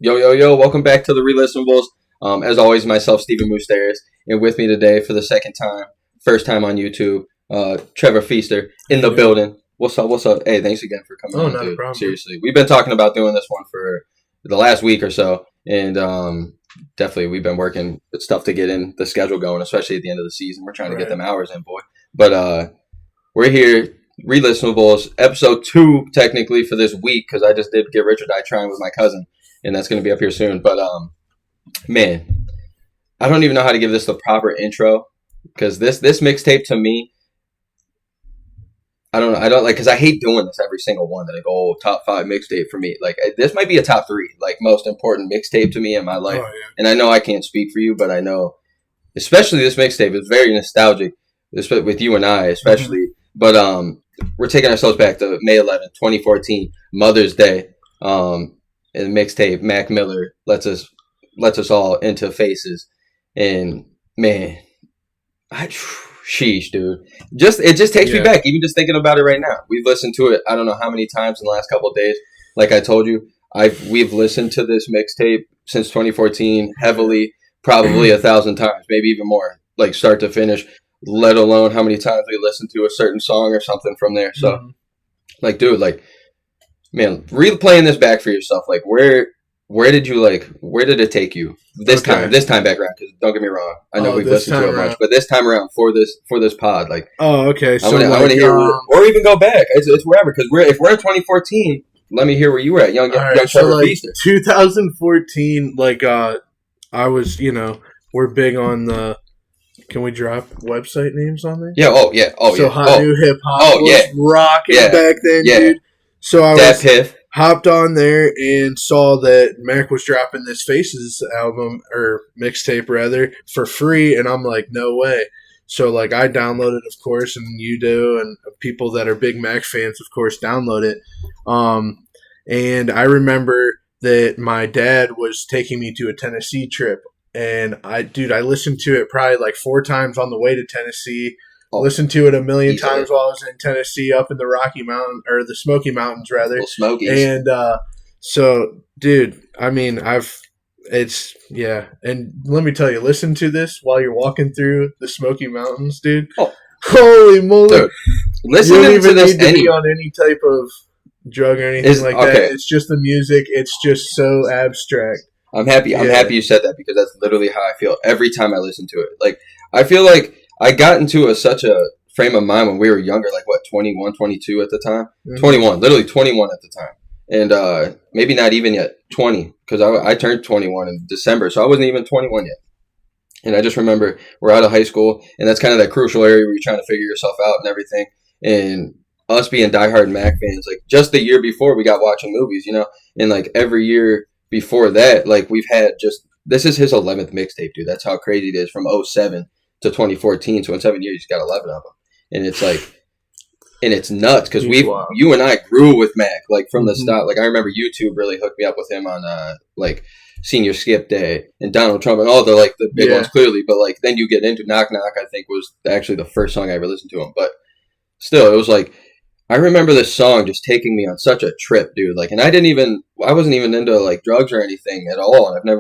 Yo, yo, yo, welcome back to the Relistenables. As always, myself, Stephen Moustaris, and with me today for the second time, first time on YouTube, Trevor Pfister in the building. What's up, what's up? Hey, thanks again for coming on, not dude. a problem. Seriously. We've been talking about doing this one for the last week or so, and definitely we've been working with stuff to get in the schedule going, especially at the end of the season. We're trying to get them hours in, boy. But we're here, Relistenables, episode 2, technically, for this week, because I just did Get Rich or Die Trying with my cousin. And that's going to be up here soon. But, man, I don't even know how to give this the proper intro. Because this mixtape to me, I don't know. Because I hate doing this every single one. That I go, oh, top 5 mixtape for me. Like, this might be a top 3, like, most important mixtape to me in my life. Oh, yeah. And I know I can't speak for you, but I know, especially this mixtape is very nostalgic, with you and I, especially. Mm-hmm. But, we're taking ourselves back to May 11th, 2014, Mother's Day. And the mixtape, Mac Miller lets us all into Faces, and man, sheesh, dude, it just takes me back. Even just thinking about it right now, we've listened to it. I don't know how many times in the last couple of days. Like I told you, we've listened to this mixtape since 2014 heavily, probably 1,000 times, maybe even more, like start to finish. Let alone how many times we listened to a certain song or something from there. So, like, dude, like. Man, replaying this back for yourself, like where did it take you this time back around? Because don't get me wrong, I know we've listened to it much, but this time around for this pod, like okay, so I want to hear, or even go back. It's wherever, because if we're in 2014, let me hear where you were at, young Trevor Pfister. 2014, like I was, we're big on the. Can we drop website names on there? Yeah. So Hot New Hip Hop was rocking back then, dude. So I hopped on there and saw that Mac was dropping this Faces album, or mixtape rather, for free, and I'm like, no way. So like I downloaded, of course, and you do, and people that are big Mac fans, of course, download it. And I remember that my dad was taking me to a Tennessee trip, and I listened to it probably like 4 times on the way to Tennessee. Listened to it a million times while I was in Tennessee, up in the Rocky Mountain, or the Smoky Mountains rather. Smokies. And so, dude, I mean, and let me tell you, listen to this while you're walking through the Smoky Mountains, dude. Oh. Holy moly! Dude, listen to this. You don't even need to be on any type of drug or anything that. It's just the music. It's just so abstract. I'm happy. I'm happy you said that, because that's literally how I feel every time I listen to it. Like, I feel like I got into such a frame of mind when we were younger, like 21, 22 at the time. Mm-hmm. 21, literally 21 at the time. And maybe not even yet 20, because I turned 21 in December, so I wasn't even 21 yet. And I just remember we're out of high school, and that's kind of that crucial area where you're trying to figure yourself out and everything. And us being diehard Mac fans, like just the year before we got watching movies, and like every year before that, like we've had this is his 11th mixtape, dude. That's how crazy it is, from 2007 to 2014. So in 7 years, he's got 11 of them. And it's like, and it's nuts, because you and I grew with Mac, like from the start. Like I remember YouTube really hooked me up with him on like Senior Skip Day and Donald Trump and all the big ones, clearly. But like then you get into Knock Knock, I think was actually the first song I ever listened to him. But still, it was like, I remember this song just taking me on such a trip, dude. Like, and I wasn't even into like drugs or anything at all. And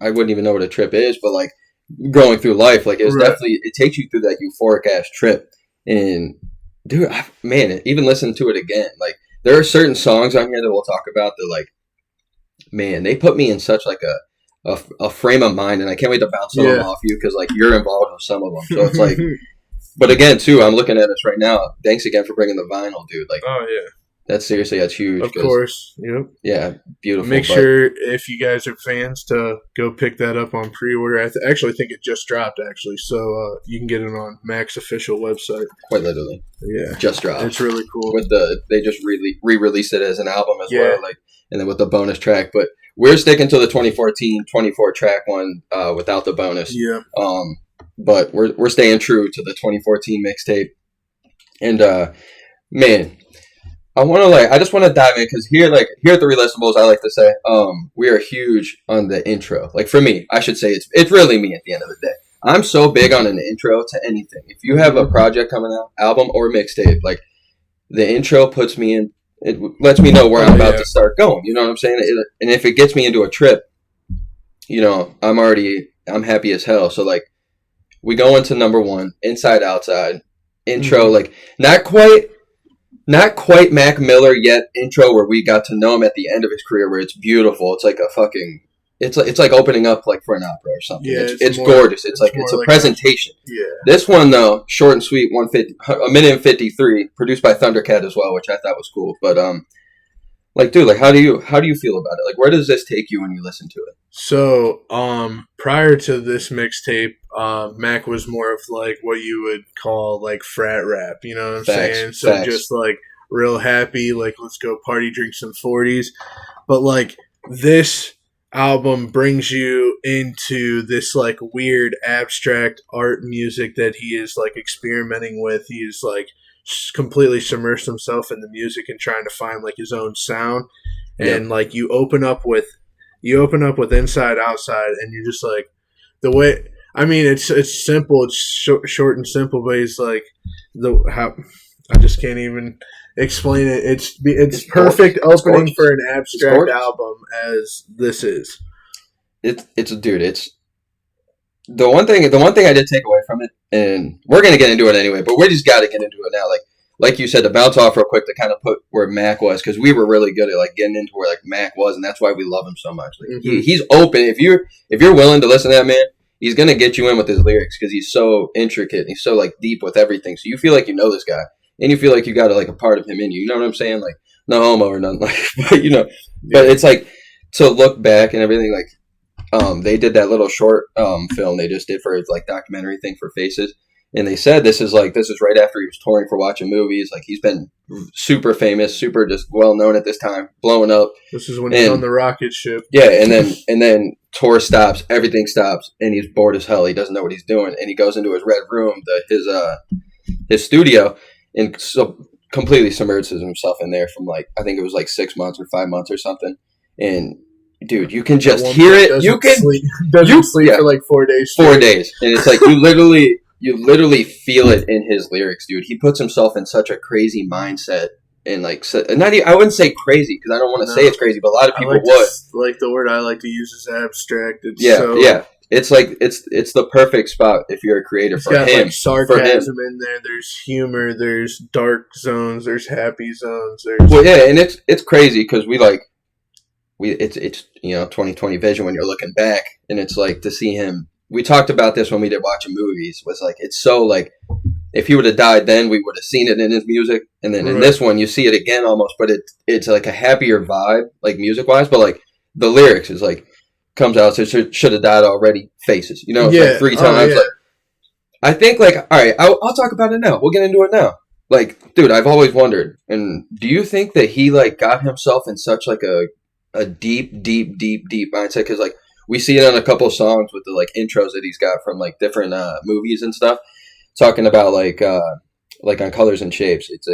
I wouldn't even know what a trip is, but like, going through life, like it's definitely, it takes you through that euphoric ass trip. And dude, even listening to it again, like there are certain songs on here that we'll talk about that, like, man, they put me in such like a frame of mind, and I can't wait to bounce some of them off you, because like you're involved with some of them. So it's like, but again too, I'm looking at this right now. Thanks again for bringing the vinyl, dude. Like, oh yeah. That's huge. Of course. Yep. Yeah, beautiful. Make sure, if you guys are fans, to go pick that up on pre-order. I actually think it just dropped, so you can get it on Mac's official website. Quite literally. Yeah. Just dropped. It's really cool. They just re-released it as an album as well, like, and then with the bonus track. But we're sticking to the 2014 24-track one without the bonus. Yeah. But we're staying true to the 2014 mixtape. And man, I just want to dive in, because here at the Relistenables, I like to say, we are huge on the intro. Like for me, I should say it's really me at the end of the day. I'm so big on an intro to anything. If you have a project coming out, album or mixtape, like the intro puts me in it lets me know where I'm about to start going. You know what I'm saying? And if it gets me into a trip, you know, I'm happy as hell. So like, we go into number 1, Inside Outside intro, like not quite Mac Miller yet intro where we got to know him at the end of his career where it's beautiful. It's like a fucking, it's like opening up like for an opera or something. Yeah, it's gorgeous. It's a presentation. This one though, short and sweet, 1 minute and 53, produced by Thundercat as well, which I thought was cool. But like, dude, like how do you feel about it? Like, where does this take you when you listen to it? So, prior to this mixtape, Mac was more of like what you would call like frat rap, you know what I'm saying? So just like real happy, like let's go party, drink some 40s. But like this album brings you into this like weird abstract art music that he is like experimenting with. He is like completely submersed himself in the music and trying to find like his own sound. And like you open up with Inside Outside, and you're just like, the way, I mean, it's simple, it's short and simple, but it's like I just can't even explain it. It's perfect opening for an abstract album as this is. It's the one thing I did take away from it, and we're gonna get into it anyway, but we just got to get into it now. Like you said, to bounce off real quick to kind of put where Mac was, because we were really good at like getting into where like Mac was, and that's why we love him so much. Like, he's open. If you're willing to listen to that man, he's gonna get you in with his lyrics because he's so intricate and he's so like deep with everything. So you feel like you know this guy, and you feel like you got like a part of him in you. You know what I'm saying? Like, no homo or nothing. Like, but you know, but it's like to look back and everything. Like, they did that little short film they just did for his like documentary thing for Faces. And they said this is right after he was touring for Watching Movies. Like, he's been super famous, super just well known at this time, blowing up. This is when he's on the rocket ship. Yeah, and then tour stops, everything stops, and he's bored as hell. He doesn't know what he's doing, and he goes into his red room, his studio, and so completely submerges himself in there from like, I think it was like 6 months or 5 months or something. And dude, you can just hear it. Doesn't sleep for like 4 days. 4 days, and it's like you literally feel it in his lyrics, dude. He puts himself in such a crazy mindset, and like, I wouldn't say crazy because I don't want to say it's crazy, but a lot of people would. Like the word I like to use is abstract. It's like it's the perfect spot if you're a creator for him. Like sarcasm in there. There's humor. There's dark zones. There's happy zones. And it's crazy because it's 2020 vision when you're looking back, and it's like to see him. We talked about this when we did Watching Movies. Was like, it's so like, if he would have died then, we would have seen it in his music, and then in this one you see it again almost, but it's like a happier vibe, like music wise, but like the lyrics is like comes out, so should have died already. Faces, you know, it's like 3 times. Like, I think like, all right, I'll talk about it now. We'll get into it now. Like, dude, I've always wondered, and do you think that he like got himself in such like a deep mindset? Because like, we see it on a couple of songs with the like intros that he's got from like different movies and stuff, talking about like on Colors and Shapes. It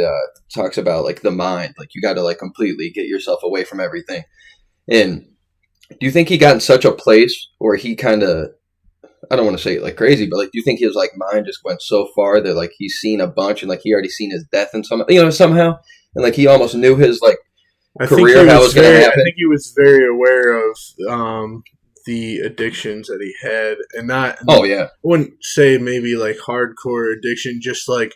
talks about like the mind, like you got to like completely get yourself away from everything. And do you think he got in such a place where he kind of, I don't want to say it like crazy, but like, do you think his like mind just went so far that like he's seen a bunch and like he already seen his death and somehow, and like he almost knew his like career how it was going to happen? I think he was very aware of the addictions that he had, and not. Oh yeah, I wouldn't say maybe like hardcore addiction, just like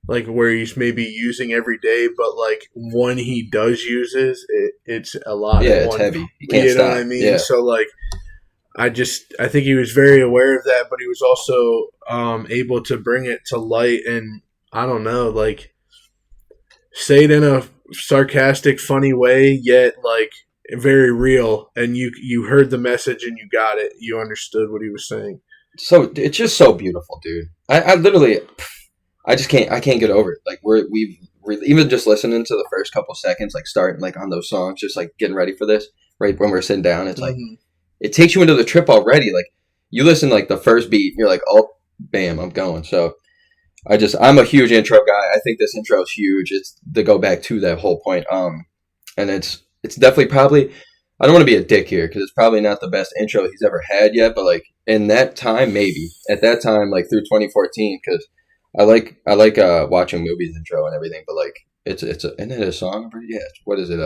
where he's maybe using every day, but like when he does uses it, it's a lot. Yeah, it's heavy. You can't stop. Know what I mean? Yeah. So like, I think he was very aware of that, but he was also able to bring it to light, and I don't know, like say it in a sarcastic, funny way, yet like very real, and you heard the message and you got it. You understood what he was saying. So it's just so beautiful, dude. I literally, I can't get over it. Like we've even just listening to the first couple seconds, like starting like on those songs, just like getting ready for this, right when we're sitting down, it's like it takes you into the trip already. Like you listen like the first beat, and you're like, oh, bam, I'm going. So I'm a huge intro guy. I think this intro is huge. It's to go back to that whole point. And it's definitely probably, I don't want to be a dick here because it's probably not the best intro he's ever had yet, but like in that time, maybe at that time, like through 2014, because I like Watching Movies intro and everything, but like isn't it a song? Yeah. What is it?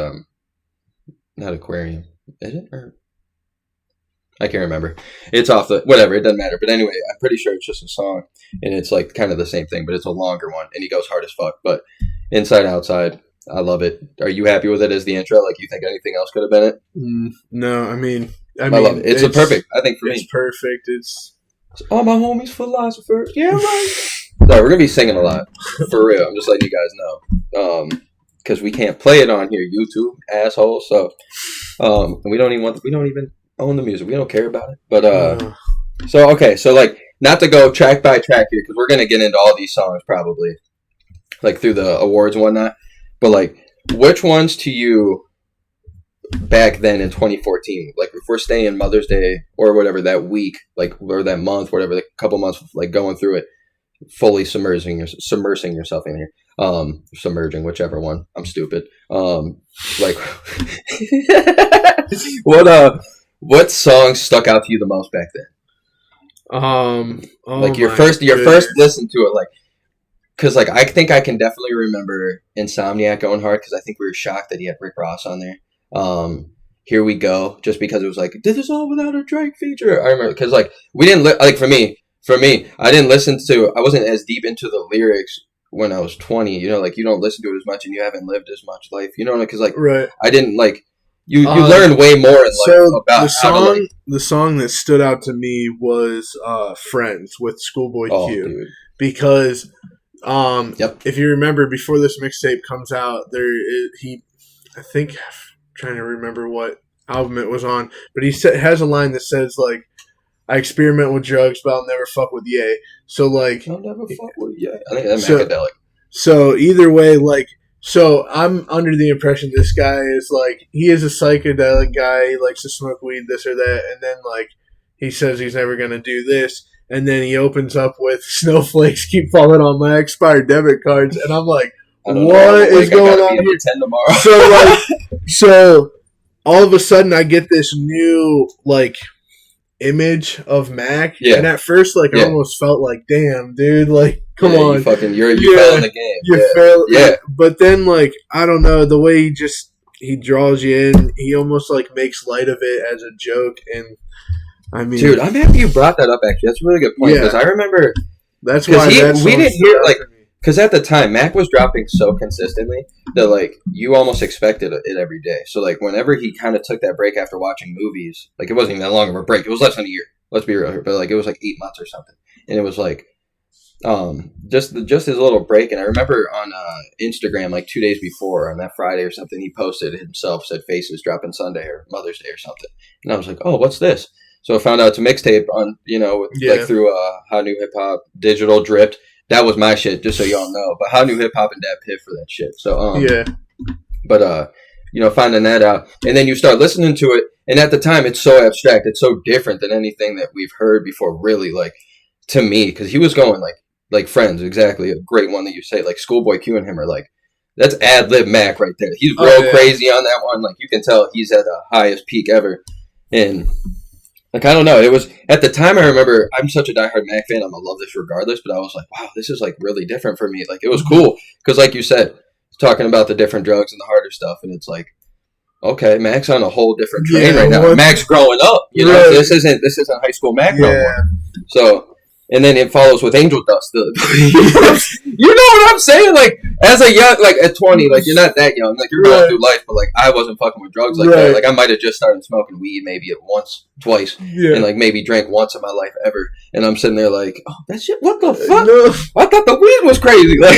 Not Aquarium. Is it? Or I can't remember. It's off the whatever. It doesn't matter. But anyway, I'm pretty sure it's just a song, and it's like kind of the same thing, but it's a longer one, and he goes hard as fuck. But Inside Outside, I love it. Are you happy with it as the intro? Like, you think anything else could have been it? No, I mean, I love it. It's a perfect. I think for me, it's perfect. It's all my homies philosophers. Yeah, right. No, we're gonna be singing a lot for real. I'm just letting you guys know, because we can't play it on here, YouTube assholes. So, we don't even own the music. We don't care about it. But so okay, so like not to go track by track here because we're gonna get into all these songs probably, like through the awards and whatnot. But like, which ones to you back then in 2014? Like, if we're staying Mother's Day or whatever that week, like or that month, whatever, the couple months, like going through it, fully submersing yourself in here. Submerging, whichever one. I'm stupid. Like, what songs stuck out to you the most back then? Like your first listen to it, like, because like I think I can definitely remember Insomniac going hard because I think we were shocked that he had Rick Ross on there. Here We Go, just because it was like, did this all without a Drake feature? I remember because like we didn't like for me, I didn't listen to. I wasn't as deep into the lyrics when I was 20. You know, like you don't listen to it as much and you haven't lived as much life. You know, because like right. I didn't like. You learn way more in life about the song. The song that stood out to me was "Friends" with Schoolboy Q, dude. Because if you remember before this mixtape comes out, I think I'm trying to remember what album it was on, but he has a line that says like, "I experiment with drugs, but I'll never fuck with Ye." So like, I'll never fuck with Ye. I think that's Macadelic. So either way, like. So I'm under the impression this guy is like, he is a psychedelic guy. He likes to smoke weed, this or that. And then like he says he's never going to do this. And then he opens up with snowflakes keep falling on my expired debit cards. And I'm like, what is going on here? 10 tomorrow. So all of a sudden I get this new like image of Mac. Yeah. And at first like I almost felt like, damn, dude, like, come on. You fell in the game. You fell. Yeah. But then, like, I don't know, the way he draws you in, he almost, like, makes light of it as a joke. And, I mean. Dude, I'm happy you brought that up, actually. That's a really good point. Because I remember. That's why we didn't hear, like. Because at the time, Mac was dropping so consistently that, like, you almost expected it every day. So, like, whenever he kind of took that break after watching movies, like, it wasn't even that long of a break. It was less than a year. Let's be real here. But, like, it was, like, 8 months or something. And it was, like. Just his little break, and I remember on Instagram like 2 days before on that Friday or something, he posted himself, said Faces dropping Sunday or Mother's Day or something, and I was like, oh, what's this? So I found out it's a mixtape on like through How New Hip Hop, digital dripped. That was my shit, just so y'all know. But How New Hip Hop and Dat Piff for that shit. So but finding that out, and then you start listening to it, and at the time it's so abstract, it's so different than anything that we've heard before, really, like to me, because he was going like Friends, exactly, a great one that you say, like Schoolboy Q and him are like, that's ad lib Mac right there. He's real crazy on that one. Like you can tell he's at the highest peak ever. And like I don't know, it was at the time. I remember I'm such a diehard Mac fan. I'm gonna love this regardless. But I was like, wow, this is like really different for me. Like it was cool because, like you said, talking about the different drugs and the harder stuff, and it's like, okay, Mac's on a whole different train right now. Mac's growing up. You know, this isn't high school Mac no more. So. And then it follows with Angel Dust. You know what I'm saying? Like, as a young, like, at 20, like, you're not that young. Like, you're going through life, but, like, I wasn't fucking with drugs like that. Like, I might have just started smoking weed maybe once, twice, and, like, maybe drank once in my life ever. And I'm sitting there like, oh, that shit, what the fuck? No. I thought the weed was crazy. Like,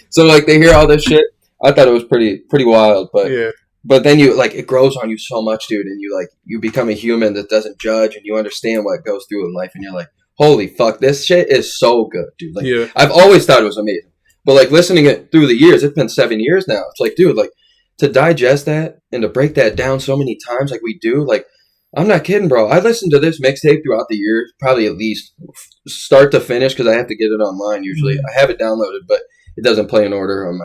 so, like, they hear all this shit. I thought it was pretty wild, but... Yeah. But then it grows on you so much, dude, and you become a human that doesn't judge, and you understand what goes through in life, and you're like, holy fuck, this shit is so good, dude. Like, I've always thought it was amazing. But, like, listening it through the years, it's been 7 years now. It's like, dude, like, to digest that and to break that down so many times like we do, like, I'm not kidding, bro. I listened to this mixtape throughout the year, probably at least start to finish, because I have to get it online usually. I have it downloaded, but it doesn't play in order on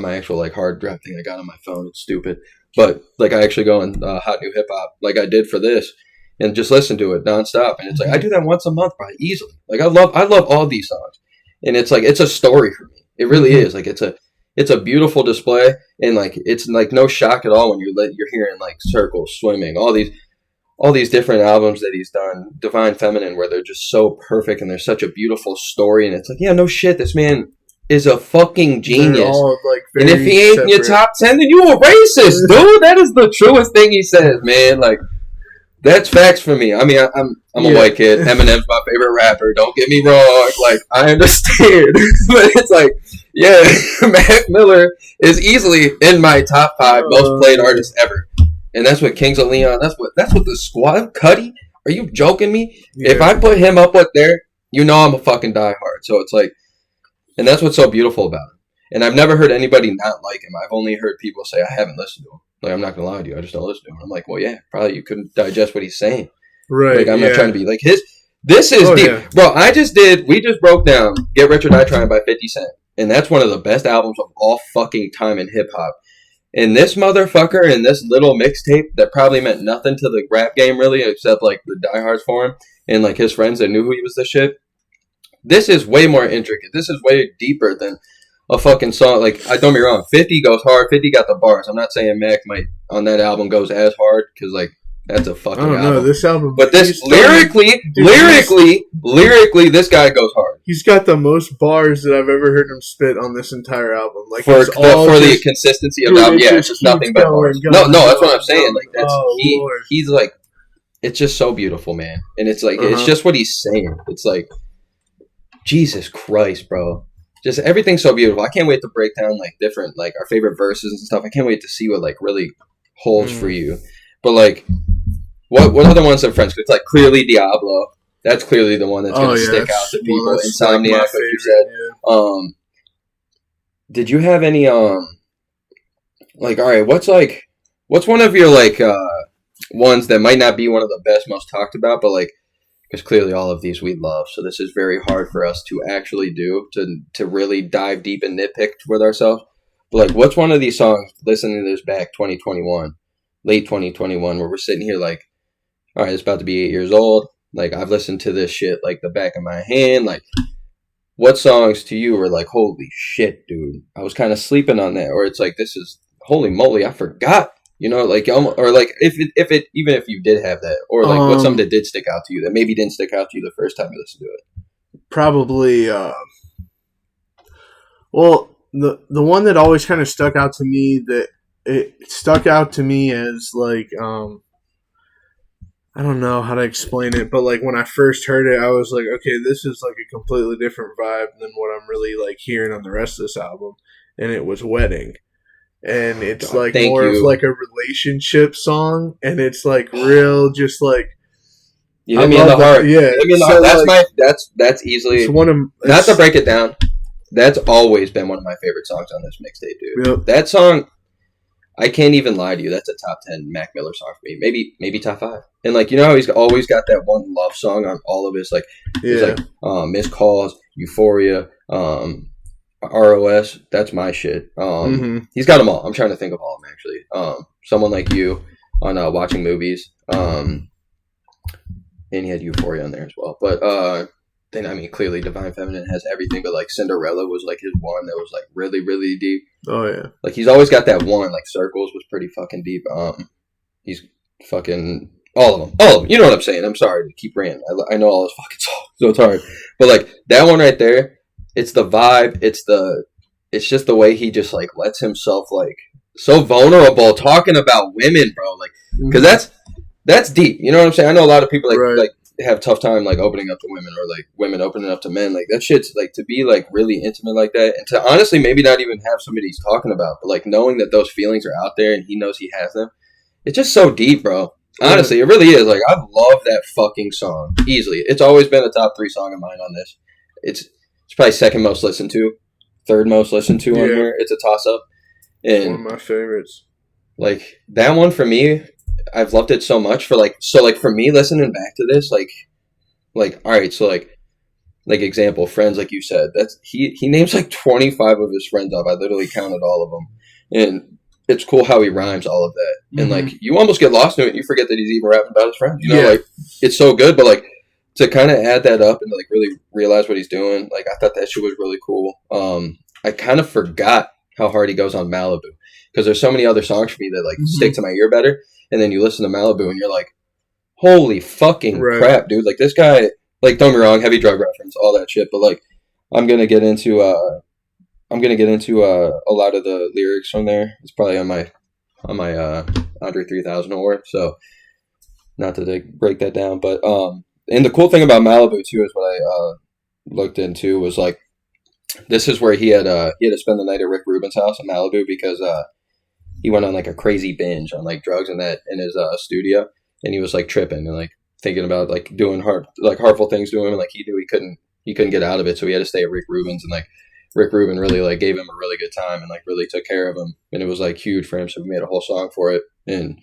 my actual, like, hard drive thing I got on my phone. It's stupid. But, like, I actually go on Hot New Hip Hop, like I did for this, and just listen to it nonstop. And it's like, I do that once a month, probably, easily. Like, I love all these songs. And it's like, it's a story for me. It really is. Like, it's it's a beautiful display, and like it's like no shock at all when you're hearing like Circles, Swimming, all these different albums that he's done, Divine Feminine, where they're just so perfect and there's such a beautiful story, and it's like, yeah, no shit, this man is a fucking genius. All, like, and if he ain't in your top 10, then you a racist, dude. That is the truest thing he says, man. Like, that's facts for me. I mean, I'm a white kid. Eminem's my favorite rapper. Don't get me wrong. Like, I understand. But it's like, yeah, Mac Miller is easily in my top 5 most played artists ever. And that's what Kings of Leon, that's what the squad, Cuddy, are you joking me? Yeah. If I put him up with there, you know I'm a fucking diehard. So it's like, and that's what's so beautiful about him. And I've never heard anybody not like him. I've only heard people say, I haven't listened to him. Like, I'm not going to lie to you. I just don't listen to him. I'm like, well, yeah, probably you couldn't digest what he's saying. Right. Like, I'm not trying to be like this is deep. Yeah. Bro, we just broke down Get Rich or Die Trying by 50 Cent. And that's one of the best albums of all fucking time in hip hop. And this motherfucker in this little mixtape that probably meant nothing to the rap game really, except like the diehards for him and like his friends that knew who he was the shit. This is way more intricate. This is way deeper than a fucking song. Like, don't get me wrong, 50 goes hard. 50 got the bars. I'm not saying Mac might on that album goes as hard because like that's a fucking album. No, this album. But this lyrically, this guy goes hard. He's got the most bars that I've ever heard him spit on this entire album. Like for the consistency of the album, yeah, it's just nothing but bars. No, that's what I'm saying. Like that's he's like, it's just so beautiful, man. And it's like it's just what he's saying. It's like, Jesus Christ, bro. Just everything's so beautiful. I can't wait to break down like different like our favorite verses and stuff. I can't wait to see what like really holds for you. But like, what other ones are friends? It's like clearly Diablo. That's clearly the one that's gonna stick out to people. Insomniac, like you said. Yeah. Did you have any like, all right, what's one of your like ones that might not be one of the best, most talked about, but like, because clearly all of these we love, so this is very hard for us to actually do, to really dive deep and nitpick with ourselves. But like, what's one of these songs, listening to this back 2021, late 2021, where we're sitting here like, all right, it's about to be 8 years old. Like, I've listened to this shit like the back of my hand. Like, what songs to you were like, holy shit, dude, I was kind of sleeping on that, or it's like, this is holy moly, I forgot. You know, like, or like, even if you did have that, or like, what's something that did stick out to you that maybe didn't stick out to you the first time you listened to it? Probably, well, the one that always kind of stuck out to me, that it stuck out to me as like, I don't know how to explain it, but like when I first heard it, I was like, okay, this is like a completely different vibe than what I'm really like hearing on the rest of this album, and it was Wedding. And it's like more of like a relationship song, and it's like real, just like, you hit me in the heart. Yeah, so that's like, that's easily it's one of, not to break it down. That's always been one of my favorite songs on this mixtape, dude. Yep. That song, I can't even lie to you. That's a top 10 Mac Miller song for me. Maybe top 5. And like, you know how he's always got that one love song on all of his like, it's like Missed Calls, Euphoria, ROS, that's my shit. He's got them all. I'm trying to think of all of them actually. Someone Like You on Watching Movies. And he had Euphoria on there as well. But then I mean, clearly Divine Feminine has everything, but like Cinderella was like his one that was like really, really deep. Oh yeah. Like he's always got that one. Like Circles was pretty fucking deep. He's fucking all of them. You know what I'm saying? I'm sorry to keep ranting. I know all his fucking songs, so it's hard. But like that one right there. It's the vibe. It's just the way he just like lets himself like so vulnerable talking about women, bro. Like, because that's deep. You know what I'm saying? I know a lot of people like have tough time like opening up to women, or like women opening up to men. Like that shit's like, to be like really intimate like that, and to honestly maybe not even have somebody he's talking about, but like knowing that those feelings are out there and he knows he has them. It's just so deep, bro. Honestly, it really is. Like, I love that fucking song easily. It's always been a top 3 song of mine on this. It's probably second most listened to, third most listened to on here. It's a toss-up. And one of my favorites. Like, that one for me, I've loved it so much. For for me, listening back to this, like all right, so like example, friends, like you said, that's he names like 25 of his friends off. I literally counted all of them. And it's cool how he rhymes all of that. And like, you almost get lost in it and you forget that he's even rapping about his friends. You know, like, it's so good, but like, to kind of add that up and like really realize what he's doing, like I thought that shit was really cool. I kind of forgot how hard he goes on Malibu, because there's so many other songs for me that like stick to my ear better, and then you listen to Malibu and you're like, holy fucking crap, dude! Like this guy, like don't get me wrong, heavy drug reference, all that shit, but like I'm gonna get into a lot of the lyrics from there. It's probably on my Andre 3000 award, so not to break that down, but and the cool thing about Malibu too is what I looked into was like, this is where he had to spend the night at Rick Rubin's house in Malibu because he went on like a crazy binge on like drugs in his studio, and he was like tripping and like thinking about like doing harmful things to him, and like he knew he couldn't get out of it, so he had to stay at Rick Rubin's, and like Rick Rubin really like gave him a really good time and like really took care of him, and it was like huge for him, so we made a whole song for it. And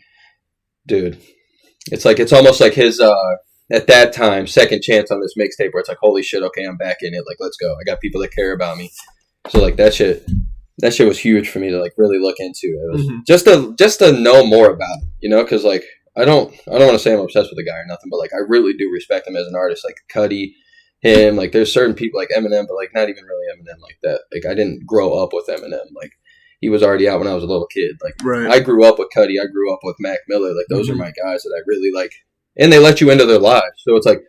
dude, it's almost like his at that time second chance on this mixtape where it's like, holy shit, okay, I'm back in it, like let's go, I got people that care about me. So like that shit was huge for me to like really look into. It was just to know more about him, you know, because like I don't want to say I'm obsessed with the guy or nothing, but like I really do respect him as an artist, like Cudi, him, like there's certain people like Eminem, but like not even really Eminem like that. Like I didn't grow up with Eminem, like he was already out when I was a little kid. Like I grew up with Cudi, I grew up with Mac Miller, like those are my guys that I really like, and they let you into their lives, so it's like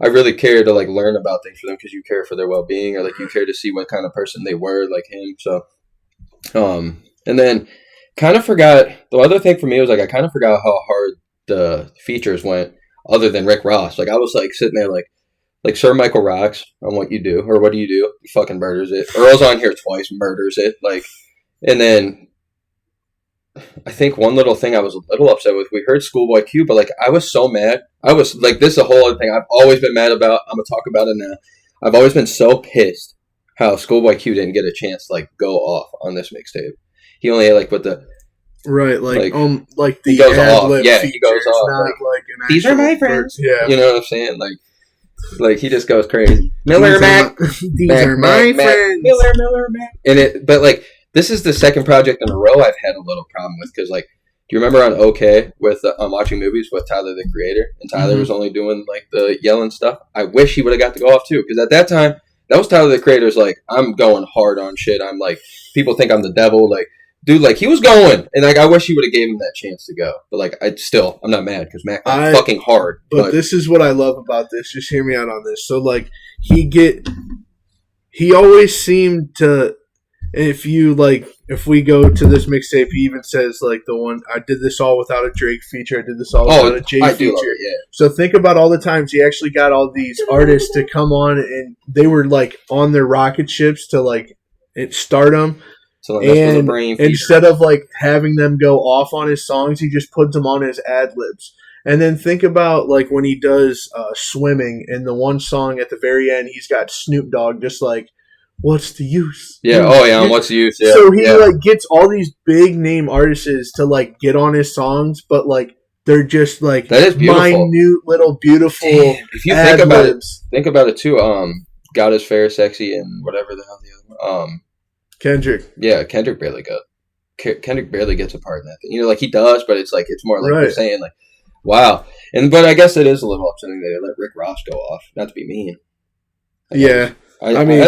I really care to like learn about things for them because you care for their well-being, or like you care to see what kind of person they were, like him. So and then kind of forgot, the other thing for me was like I kind of forgot how hard the features went other than Rick Ross. Like I was like sitting there like Sir Michael rocks on What You Do, or What Do You Do? He fucking murders it. Earl's on here twice, murders it. Like, and then I think one little thing I was a little upset with, we heard Schoolboy Q, but like I was so mad. I was like, this is a whole other thing I've always been mad about. I'm gonna talk about it now. I've always been so pissed how Schoolboy Q didn't get a chance to like go off on this mixtape. He only had like with the like the ad-lib features, he goes off. Like these are my friends. Yeah, you know what I'm saying? Like he just goes crazy. Miller Mac, these are my friends. Miller Mac. But like this is the second project in a row I've had a little problem with, because like, do you remember on OK with Watching Movies with Tyler the Creator, and Tyler was only doing like the yelling stuff? I wish he would have got to go off too, because at that time that was Tyler the Creator's like, I'm going hard on shit. I'm like, people think I'm the devil. Like, dude, like he was going, and like I wish he would have gave him that chance to go. But like I'm not mad because Mac went fucking hard. But this is what I love about this. Just hear me out on this. So like he always seemed to. If we go to this mixtape, he even says like the one, I did this all without a Drake feature. I did this all without a Jay feature. Love it, yeah. So think about all the times he actually got all these artists to come on, and they were like on their rocket ships to like stardom. So and instead of like having them go off on his songs, he just puts them on his ad libs. And then think about like when he does Swimming, and the one song at the very end, he's got Snoop Dogg just like, what's the use? Yeah, what's the use? Yeah. So he like gets all these big name artists to like get on his songs, but like they're just like that is minute little beautiful. Damn. If you think about it too. God Is Fair, Sexy, and whatever the hell the other one. Kendrick. Yeah, Kendrick barely gets a part in that thing. You know, like he does, but it's like it's more like you're saying like, wow. But I guess it is a little upsetting that they let Rick Ross go off. Not to be mean. Yeah. I like that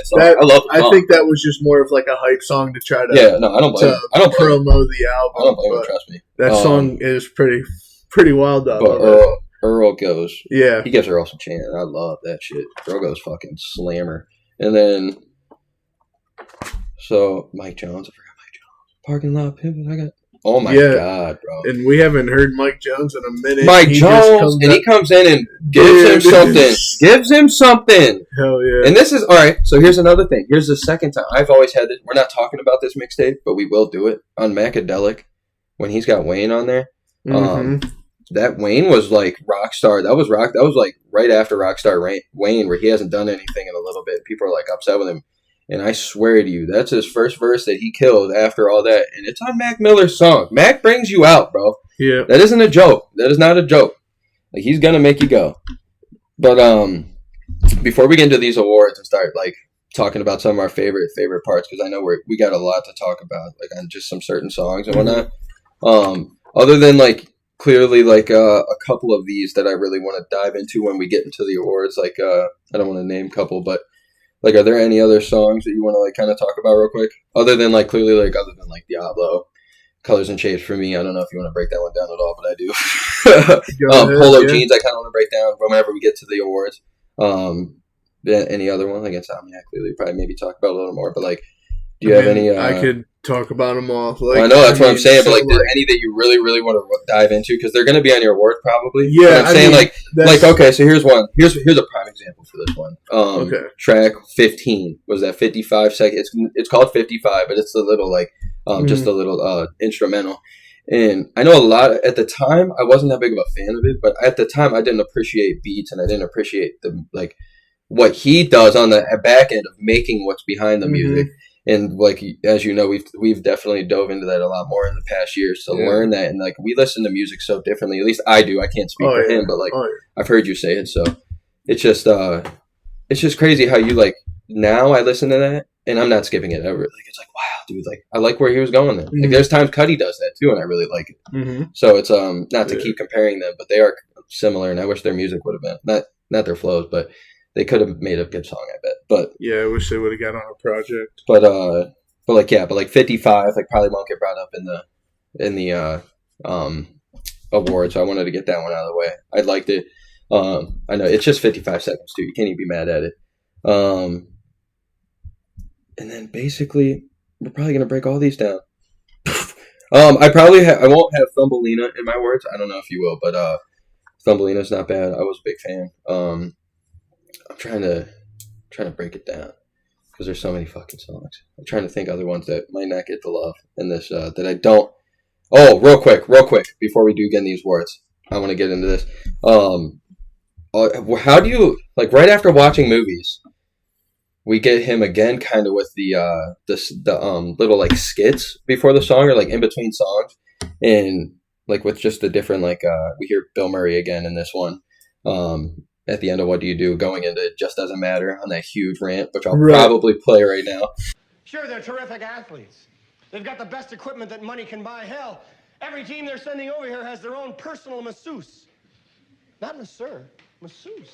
song. I love the song. I think that was just more of like a hype song to try to I don't blame promo the album. I don't blame him, trust me. That song is pretty wild though. But Earl goes, he gives Earl some chance. I love that shit. Earl goes fucking slammer. And then Mike Jones, I forgot Mike Jones. Parking lot pivot. I got. Oh my god, bro! And we haven't heard Mike Jones in a minute. Mike Jones, and he comes in and gives him something. Gives him something. Hell yeah! And this is all right. So here's another thing. Here's the second time I've always had this. We're not talking about this mixtape, but we will do it on Macadelic when he's got Wayne on there. That Wayne was like Rockstar. That was like right after Rockstar Wayne, where he hasn't done anything in a little bit. People are like upset with him. And I swear to you, that's his first verse that he killed after all that. And it's on Mac Miller's song. Mac brings you out, bro. Yeah. That isn't a joke. That is not a joke. Like, he's going to make you go. But before we get into these awards and start, like, talking about some of our favorite parts, because I know we got a lot to talk about, like, on just some certain songs and whatnot. Other than, like, clearly, like, a couple of these that I really want to dive into when we get into the awards. Like, I don't want to name a couple, but Like, are there any other songs that you want to like kind of talk about real quick? Other than like clearly like other than like Diablo, Colors and Shapes for me. I don't know if you want to break that one down at all, but I do. Polo Jeans. I kind of want to break down whenever we get to the awards. Any other one like Insomniac? Clearly, probably maybe talk about a little more. But like, do you have any? I could talk about them all. Like, I know that's what I'm saying, but like, any that you really, really want to dive into because they're going to be on your awards probably. Yeah, but I'm saying like okay, so here's one. Here's a prime example for this one. Okay. Track 15 was that 55 seconds. It's called 55, but it's a little like just a little instrumental. And I know a lot at the time. I wasn't that big of a fan of it, but at the time I didn't appreciate beats and I didn't appreciate the like what he does on the back end of making what's behind the music. And like as you know, we've definitely dove into that a lot more in the past years to learn that. And like we listen to music so differently. At least I do. I can't speak for him, but like I've heard you say it. So it's just crazy how you like now I listen to that and I'm not skipping it ever. Like it's like wow, dude. Like I like where he was going there. Like there's times Cuddy does that too, and I really like it. So it's not to keep comparing them, but they are similar. And I wish their music would have been not their flows, but. They could have made a good song, I bet. But yeah, I wish they would have got on a project. But like 55, like probably won't get brought up in the award. So I wanted to get that one out of the way. I liked it. I know it's just 55 seconds too. You can't even be mad at it. And then basically we're probably gonna break all these down. I won't have Thumbelina in my words. I don't know if you will, but Thumbelina's not bad. I was a big fan. I'm trying to break it down because there's so many fucking songs. I'm trying to think other ones that might not get the love in this that I don't. Oh, real quick, before we do get in these words, I want to get into this. How do you like right after watching movies? We get him again, kind of with the little like skits before the song or like in between songs, and like with just the different like we hear Bill Murray again in this one. At the end of What Do You Do, going into It Just Doesn't Matter on that huge rant, which I'll probably play right now. Sure, they're terrific athletes. They've got the best equipment that money can buy. Hell, every team they're sending over here has their own personal masseuse. Not masseur, masseuse.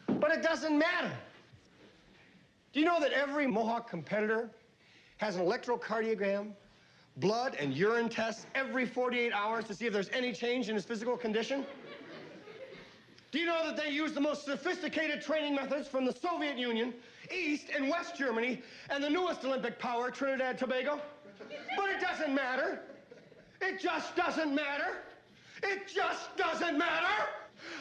But it doesn't matter. Do you know that every Mohawk competitor has an electrocardiogram, blood and urine tests every 48 hours to see if there's any change in his physical condition? Do you know that they use the most sophisticated training methods from the Soviet Union, East and West Germany, and the newest Olympic power, Trinidad and Tobago? But it doesn't matter. It just doesn't matter. It just doesn't matter.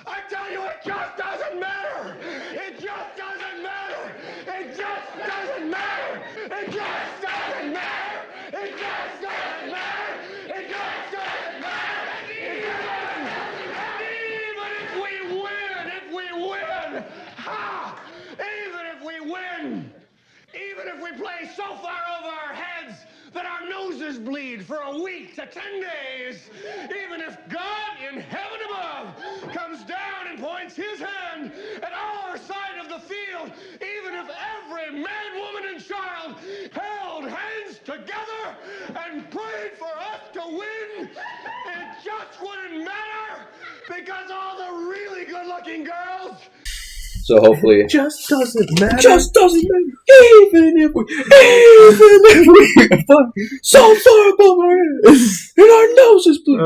I tell you, it just doesn't matter. It just doesn't matter. It just doesn't matter. It just doesn't matter. It just doesn't matter. It just doesn't matter. It doesn't matter. Even if we play so far over our heads that our noses bleed for a week to 10 days, even if God in heaven above comes down and points his hand at our side of the field, even if every man, woman, and child held hands together and prayed for us to win, it just wouldn't matter because all the really good-looking girls. So hopefully, it just doesn't matter. Just doesn't matter. Even if we so far above our heads, and our noses bleed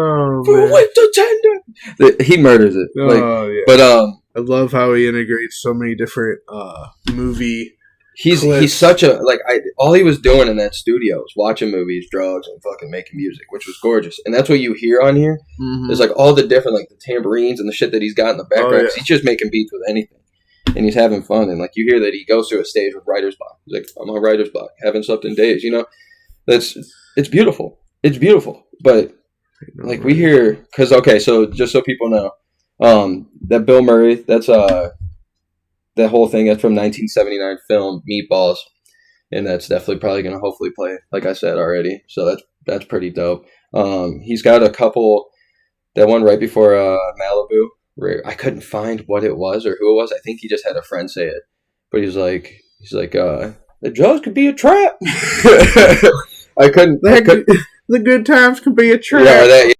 for a week to 10 days. He murders it. Yeah. But I love how he integrates so many different movie. He's such a all he was doing in that studio was watching movies, drugs, and fucking making music, which was gorgeous. And that's what you hear on here. There's like all the different like the tambourines and the shit that he's got in the background. He's just making beats with anything. And he's having fun, and like you hear that he goes through a stage with writer's block. He's like, "I'm on writer's block, haven't slept in days." You know, it's beautiful. It's beautiful, but like we hear because so just so people know, that Bill Murray, that's that whole thing that's from 1979 film Meatballs, and that's definitely probably gonna hopefully play like I said already. So that's pretty dope. He's got a couple. That one right before Malibu. I couldn't find what it was or who it was. I think he just had a friend say it, but he's like, the drugs could be a trap. I couldn't. The good times can be a trap. Yeah,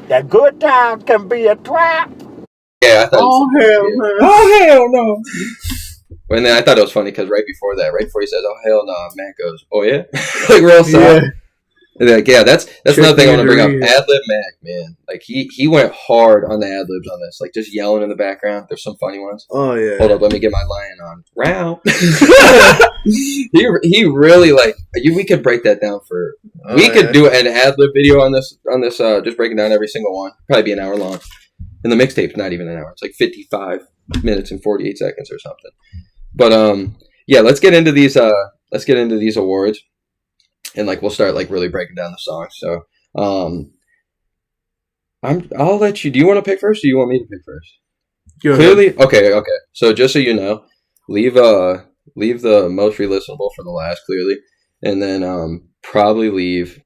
the good times can be a trap. Yeah, I thought. Oh hell no! And then I thought it was funny because right before he says, "Oh hell no," Matt goes, "Oh yeah," like real soft. Like, yeah, that's another thing I want to bring up. Ad-lib Mac, man, like he went hard on the ad-libs on this, like just yelling in the background. There's some funny ones. Oh yeah. Hold up, let me get my lion on. Row. he really like we could break that down for. We could do an ad-lib video on this just breaking down every single one. Probably be an hour long, and the mixtape's not even an hour. It's like 55 minutes and 48 seconds or something. But yeah, let's get into these awards. And like we'll start like really breaking down the songs. So I'll let you. Do you want to pick first, or do you want me to pick first? Clearly, okay. So just so you know, leave the most re-listenable for the last, clearly, and then probably leave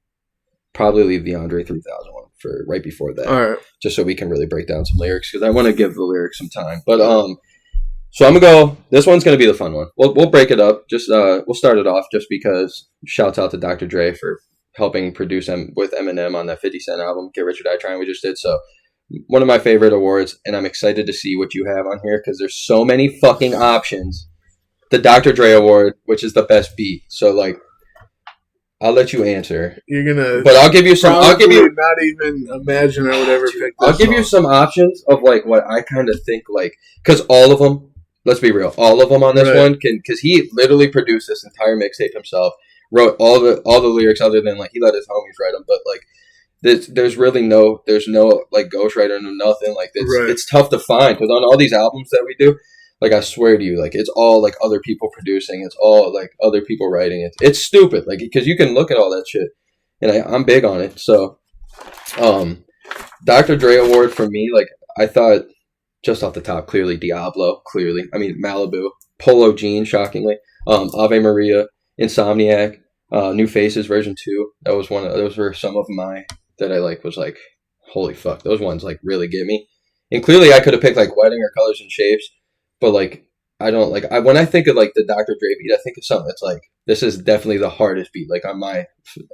the Andre 3000 one for right before that. All right. Just so we can really break down some lyrics because I want to give the lyrics some time. But so I'm gonna go. This one's gonna be the fun one. We'll break it up. Just we'll start it off just because. Shouts out to Dr. Dre for helping produce with Eminem on that 50 Cent album, Get Rich or Die Trying we just did. So one of my favorite awards, and I'm excited to see what you have on here because there's so many fucking options. The Dr. Dre Award, which is the best beat. So like, I'll let you answer. You're gonna, but I'll give you some. I'll give you not even imagine I would ever pick. I'll give you some options of like what I kind of think like because all of them. Let's be real, all of them on this one can because he literally produced this entire mixtape himself. Wrote all the lyrics other than like he let his homies write them, but like there's no like ghostwriter or nothing like this. It's tough to find because on all these albums that we do, like I swear to you, like it's all like other people producing, it's all like other people writing it. It's stupid, like because you can look at all that shit, and I'm big on it. So, Dr. Dre Award for me, like I thought just off the top, clearly Diablo, Malibu, Polo Jean, shockingly, Ave Maria. Insomniac, New Faces version 2. Those were some of my that I like was like, holy fuck, those ones like really get me. And clearly I could have picked like Wedding or Colors and Shapes, but like I don't like when I think of like the Dr. Dre beat, I think of something that's like this is definitely the hardest beat like on my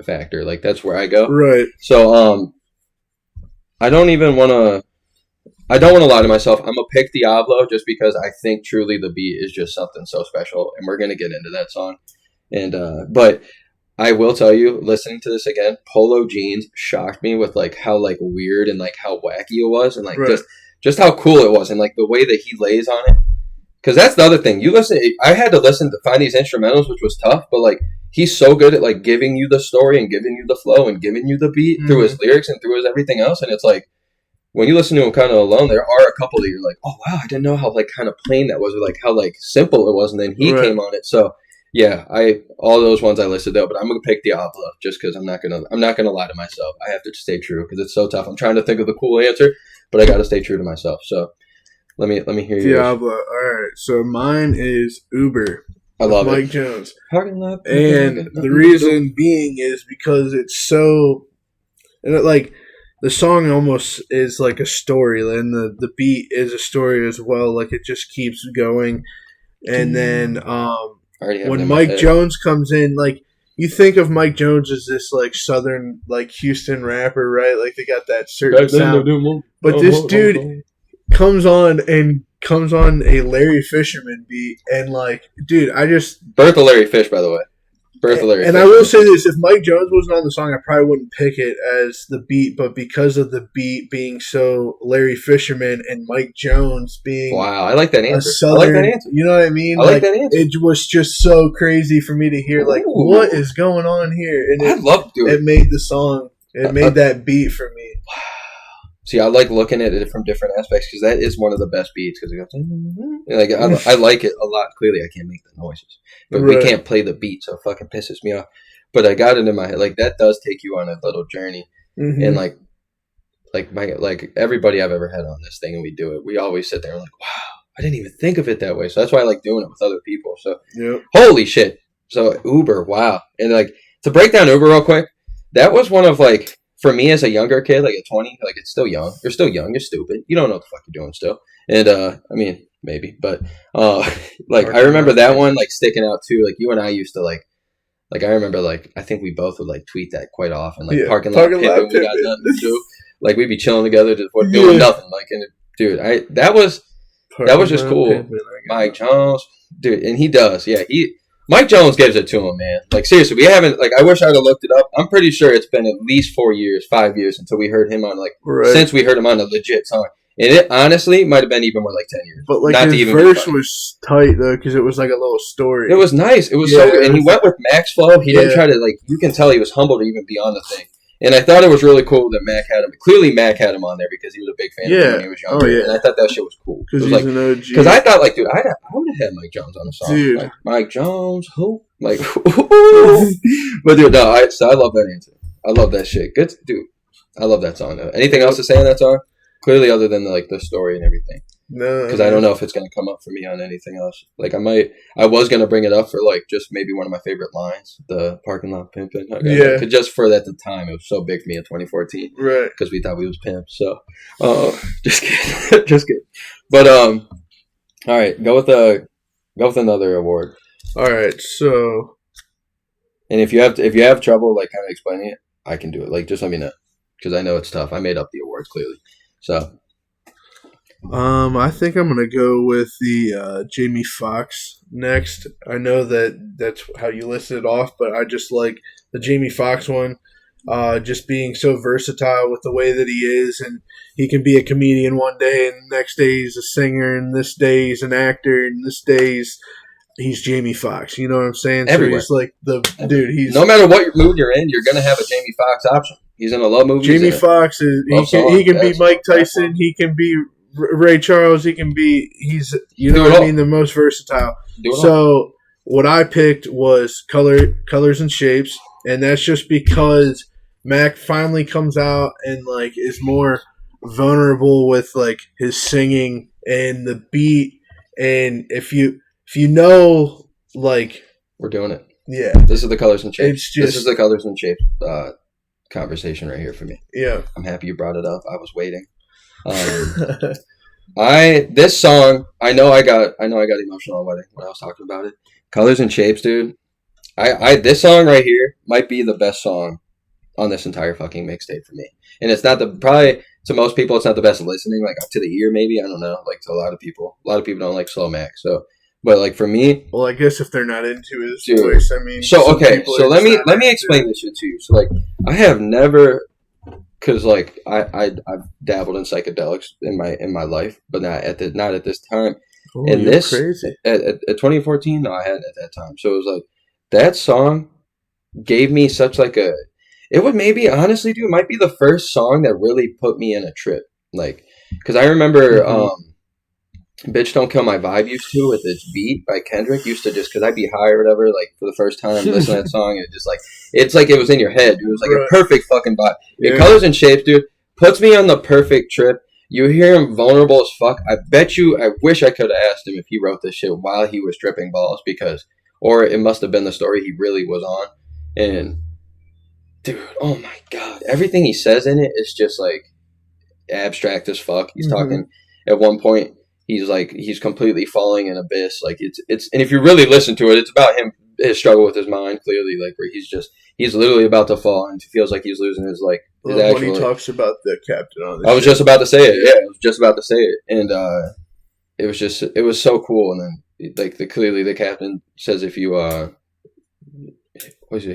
factor. Like that's where I go. Right. So I don't want to lie to myself. I'm gonna pick Diablo just because I think truly the beat is just something so special, and we're gonna get into that song. And but I will tell you, listening to this again, Polo Jeans shocked me with like how like weird and like how wacky it was, and like just how cool it was, and like the way that he lays on it. Because that's the other thing. I had to listen to find these instrumentals, which was tough, but like he's so good at like giving you the story and giving you the flow and giving you the beat through his lyrics and through his everything else. And it's like when you listen to him kind of alone, there are a couple that you're like, oh wow, I didn't know how like kind of plain that was, or like how like simple it was, and then he came on it. So. Yeah, all those ones I listed out, but I'm gonna pick Diablo just because I'm not gonna lie to myself. I have to stay true because it's so tough. I'm trying to think of the cool answer, but I got to stay true to myself. So let me hear yours. Diablo. All right, so mine is Uber. I love Mike it. Jones. And the reason being is because it's so, and like the song almost is like a story, and the beat is a story as well. Like it just keeps going, and then when Mike Jones comes in, like you think of Mike Jones as this like southern like Houston rapper, right? Like they got that certain sound. But this dude comes on a Larry Fisherman beat, and like, dude, I just birth of Larry Fish, by the way. And I will say this: if Mike Jones wasn't on the song, I probably wouldn't pick it as the beat. But because of the beat being so Larry Fisherman and Mike Jones being I like that answer. Southern, I like that answer. You know what I mean? I like that answer. It was just so crazy for me to hear. Like, what is going on here? And I'd love to do it. It made the song. It made that beat for me. Wow. See, I like looking at it from different aspects because that is one of the best beats because it goes like I like it a lot. Clearly, I can't make the noises, but we can't play the beat, so it fucking pisses me off. But I got it in my head. Like that does take you on a little journey, and like everybody I've ever had on this thing, and we do it. We always sit there and like, wow, I didn't even think of it that way. So that's why I like doing it with other people. So holy shit. So Uber, wow, and like to break down Uber real quick, that was one of like. For me as a younger kid, like at 20, like it's still young. You're still young. You're stupid. You don't know what the fuck you're doing still. And I mean, maybe, but like I remember that one like sticking out too. Like you and I used to like I remember like I think we both would like tweet that quite often. Like parking lot pimping, we got nothing to do. Like we'd be chilling together just doing nothing. Like and dude, that was just cool. Mike Jones, dude, and he does, yeah. Mike Jones gives it to him, man. Like seriously, we haven't I wish I'd have looked it up. I'm pretty sure it's been at least 4 years, 5 years until we heard him on since we heard him on a legit song. And it honestly might have been even more like 10 years. But like his verse was tight though, because it was like a little story. It was nice. It was so good. And he went with Mac's flow. He didn't try to you can tell he was humble to even be on the thing. And I thought it was really cool that Mac had him. Clearly, Mac had him on there because he was a big fan of him when he was younger. Oh, yeah. And I thought that shit was cool. Because an OG. Because I thought, dude, I would have had Mike Jones on a song. Dude. Like, Mike Jones, who? But, dude, no, I love that answer. I love that shit. Good, dude. I love that song, though. Anything else to say on that song? Clearly, other than, the story and everything. No. Because I don't know if it's going to come up for me on anything else. I was going to bring it up for, just maybe one of my favorite lines, the parking lot pimping. Yeah. Just for at the time, it was so big for me in 2014. Right. Because we thought we was pimps. So, just kidding. Just kidding. But, all right, go with another award. All right, so. And if you have trouble, kind of explaining it, I can do it. Just let me know. Because I know it's tough. I made up the awards, clearly. So. I think I'm gonna go with the Jamie Foxx next. I know that's how you listed it off, but I just like the Jamie Foxx one. Just being so versatile with the way that he is, and he can be a comedian one day, and the next day he's a singer, and this day he's an actor, and this day he's Jamie Foxx. You know what I'm saying? Everywhere. So he's dude. He's no matter what mood you're in, you're gonna have a Jamie Foxx option. He's in a love movie. Jamie Foxx he can be Mike Tyson. He can be Ray Charles, he can be. He's the most versatile. So what I picked was colors and shapes, and that's just because Mac finally comes out and is more vulnerable with his singing and the beat. And if you know we're doing it. Yeah, this is the colors and shapes. This is the colors and shapes conversation right here for me. Yeah, I'm happy you brought it up. I was waiting. This song, I know I got emotional when I was talking about it. Colors and Shapes, dude. This song right here might be the best song on this entire fucking mixtape for me. And it's not probably to most people it's not the best listening, up to the ear maybe, I don't know, to a lot of people. A lot of people don't like slow Mac, so but for me, well, I guess if they're not into his voice, I mean, so let me explain this shit to you. So I have never. Because I've dabbled in psychedelics in my life, but not at this time. Oh, and this crazy. At 2014, no, I hadn't at that time. So it was that song gave me such it would maybe honestly, dude, it might be the first song that really put me in a trip. Because I remember Bitch Don't Kill My Vibe used to with its beat by Kendrick used to just because I'd be high or whatever for the first time listening to that song and it just it's it was in your head, dude. It was a perfect fucking vibe. Yeah. Colors and Shapes, dude, puts me on the perfect trip. You hear him vulnerable as fuck. I wish I could have asked him if he wrote this shit while he was tripping balls or it must have been the story he really was on. And dude, oh my god, everything he says in it is just abstract as fuck. He's talking at one point. He's completely falling in abyss. It's and if you really listen to it, it's about his struggle with his mind. Clearly, where he's literally about to fall and feels like he's losing his his actual. When he talks about the captain on this, I was just about to say it. Yeah, I was just about to say it, and it was so cool. And then clearly the captain says if you if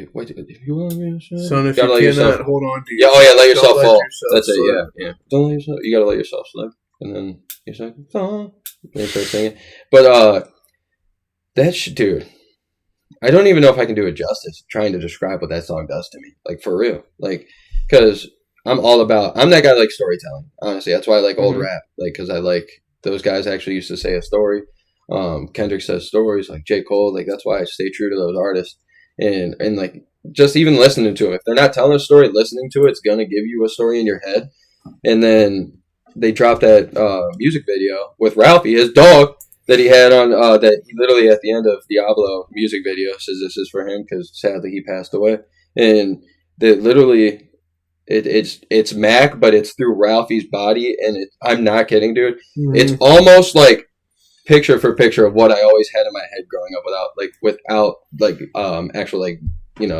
you want me to son, if you cannot hold on to let yourself fall. That's it. Yeah. Don't let yourself. You gotta let yourself slip. And then he's like, oh, and he starts singing. But that shit, dude, I don't even know if I can do it justice trying to describe what that song does to me. For real. Because I'm that guy that likes storytelling. Honestly, that's why I like old rap. Because I those guys actually used to say a story. Kendrick says stories, J. Cole. That's why I stay true to those artists. And just even listening to them. If they're not telling a story, listening to it's going to give you a story in your head. And then they dropped that music video with Ralphie, his dog, that he had on, that he literally at the end of Diablo music video says this is for him because sadly he passed away. And that literally, it's Mac, but it's through Ralphie's body. And I'm not kidding, dude. Mm-hmm. It's almost picture for picture of what I always had in my head growing up without actual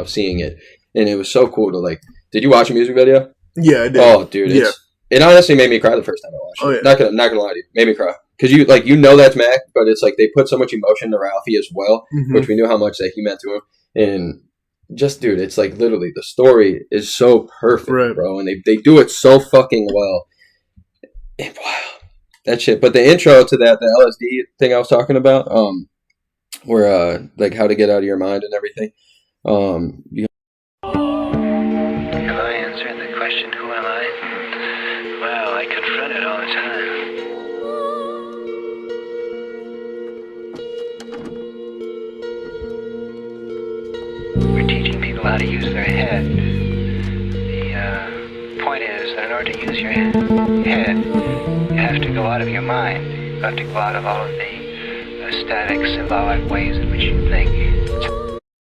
seeing it. And it was so cool to did you watch a music video? Yeah, I did. Oh, dude, it honestly made me cry the first time I watched it. Oh, yeah. Not gonna lie to you, made me cry because you that's Mac, but it's like they put so much emotion to Ralphie as well, which we knew how much that he meant to him, and just dude, it's like literally the story is so perfect, bro, and they do it so fucking well. And wow, that shit. But the intro to that, the LSD thing I was talking about, where like how to get out of your mind and everything, Have I answered the question, who am I? Well, I confront it all the time. We're teaching people how to use their head. The point is that in order to use your head, you have to go out of your mind. You have to go out of all of the static, symbolic ways in which you think.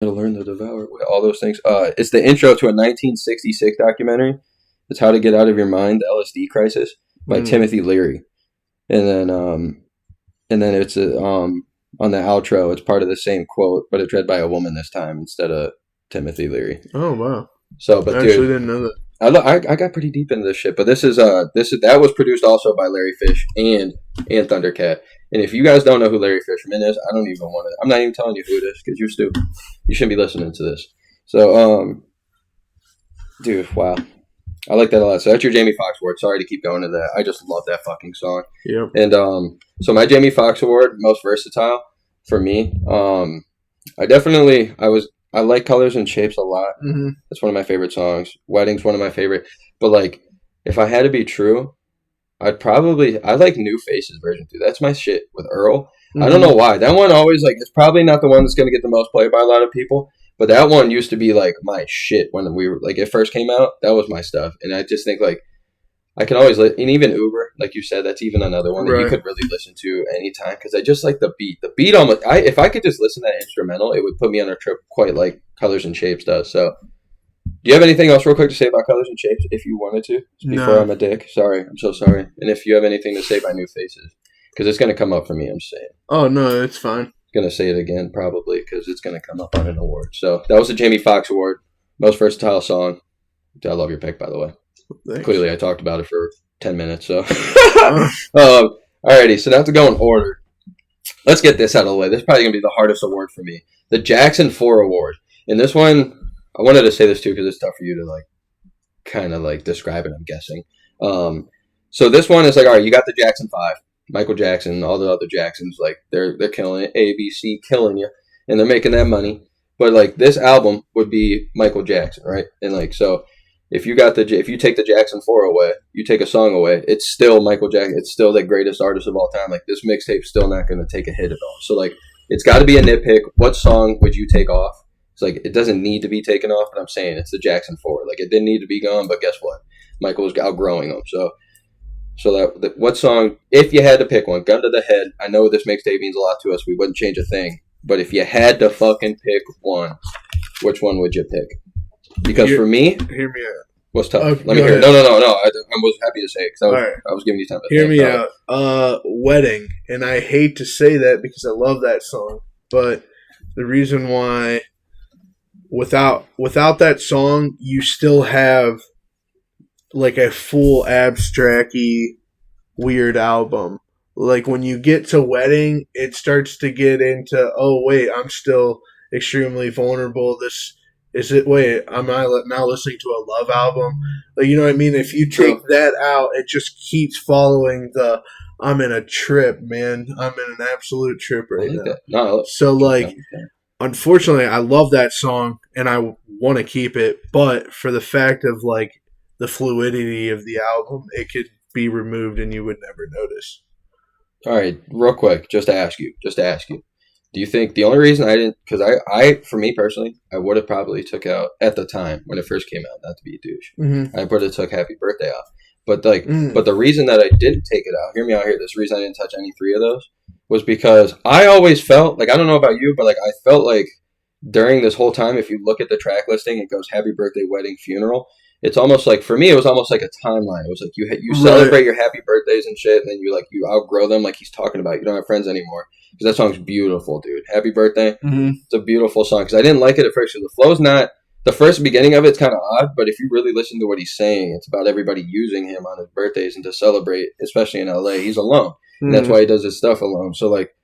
To learn to devour all those things. It's the intro to a 1966 documentary. It's How to Get Out of Your Mind, the LSD Crisis by Timothy Leary. And then it's on the outro. It's part of the same quote, but it's read by a woman this time instead of Timothy Leary. Oh wow! So, but I actually didn't know that. I got pretty deep into this shit, but that was produced also by Larry Fish and Thundercat. And if you guys don't know who Larry Fisherman is, I don't even want to. I'm not even telling you who it is because you're stupid. You shouldn't be listening to this. So, dude, wow, I like that a lot. So that's your Jamie Foxx award. Sorry to keep going to that. I just love that fucking song. Yep. And so my Jamie Foxx award, most versatile for me. I like Colors and Shapes a lot. Mm-hmm. That's one of my favorite songs. Wedding's one of my favorite. But like, if I had to be true, I like New Faces version 2. That's my shit with Earl. Mm-hmm. I don't know why. That one always it's probably not the one that's going to get the most play by a lot of people, but that one used to be like my shit when we were it first came out. That was my stuff. And I just think I can always and even Uber, like you said, that's even another one that you could really listen to anytime because I just like the beat. The beat almost, if I could just listen to that instrumental, it would put me on a trip quite like Colors and Shapes does. So, do you have anything else real quick to say about Colors and Shapes if you wanted to? Before I'm a dick. Sorry. I'm so sorry. And if you have anything to say by New Faces, because it's going to come up for me, I'm saying. Oh, no, it's fine. Going to say it again probably because it's going to come up on an award. So, that was the Jamie Foxx award. Most versatile song. I love your pick, by the way. Thanks. Clearly, I talked about it for 10 minutes, so. Alrighty, so now to go in order. Let's get this out of the way. This is probably going to be the hardest award for me. The Jackson 4 Award. And this one, I wanted to say this too because it's tough for you to kind of describe it, I'm guessing. So this one is alright, you got the Jackson 5. Michael Jackson, all the other Jacksons, they're killing it. ABC killing you. And they're making that money. But this album would be Michael Jackson, right? And so if you take the Jackson 4 away, you take a song away, it's still Michael Jackson. It's still the greatest artist of all time. This mixtape's still not going to take a hit at all. So it's got to be a nitpick. What song would you take off? It's it doesn't need to be taken off, but I'm saying it's the Jackson 4. It didn't need to be gone, but guess what? Michael was outgrowing them. So what song, if you had to pick one, gun to the head, I know this mixtape means a lot to us. We wouldn't change a thing. But if you had to fucking pick one, which one would you pick? Because for me, hear me out. What's tough? Let me hear it. No. I was happy to say it because I was giving you time to hear me out. Wedding, and I hate to say that because I love that song, but the reason why, without that song, you still have a full abstract-y, weird album. When you get to Wedding, it starts to get into, oh wait, I'm still extremely vulnerable. I'm now listening to a love album. You know what I mean? If you take that out, it just keeps following I'm in a trip, man. I'm in an absolute trip right now. No, so, unfortunately, I love that song, and I want to keep it. But for the fact of, the fluidity of the album, it could be removed, and you would never notice. All right, real quick, just to ask you. Do you think the only reason I didn't, because I, for me personally, I would have probably took out, at the time, when it first came out, not to be a douche, I would have took Happy Birthday off. But but the reason that I didn't take it out, hear me out here, this reason I didn't touch any three of those, was because I always felt, I don't know about you, but I felt during this whole time, if you look at the track listing, it goes Happy Birthday, Wedding, Funeral. It's almost for me, it was almost like a timeline. It was you celebrate your happy birthdays and shit, and then you outgrow them, he's talking about. You don't have friends anymore. Because that song's beautiful, dude. Happy Birthday. Mm-hmm. It's a beautiful song. Because I didn't like it at first because the flow's not the first beginning of it's kind of odd, but if you really listen to what he's saying, it's about everybody using him on his birthdays and to celebrate, especially in LA. He's alone. And that's why he does his stuff alone. So, like,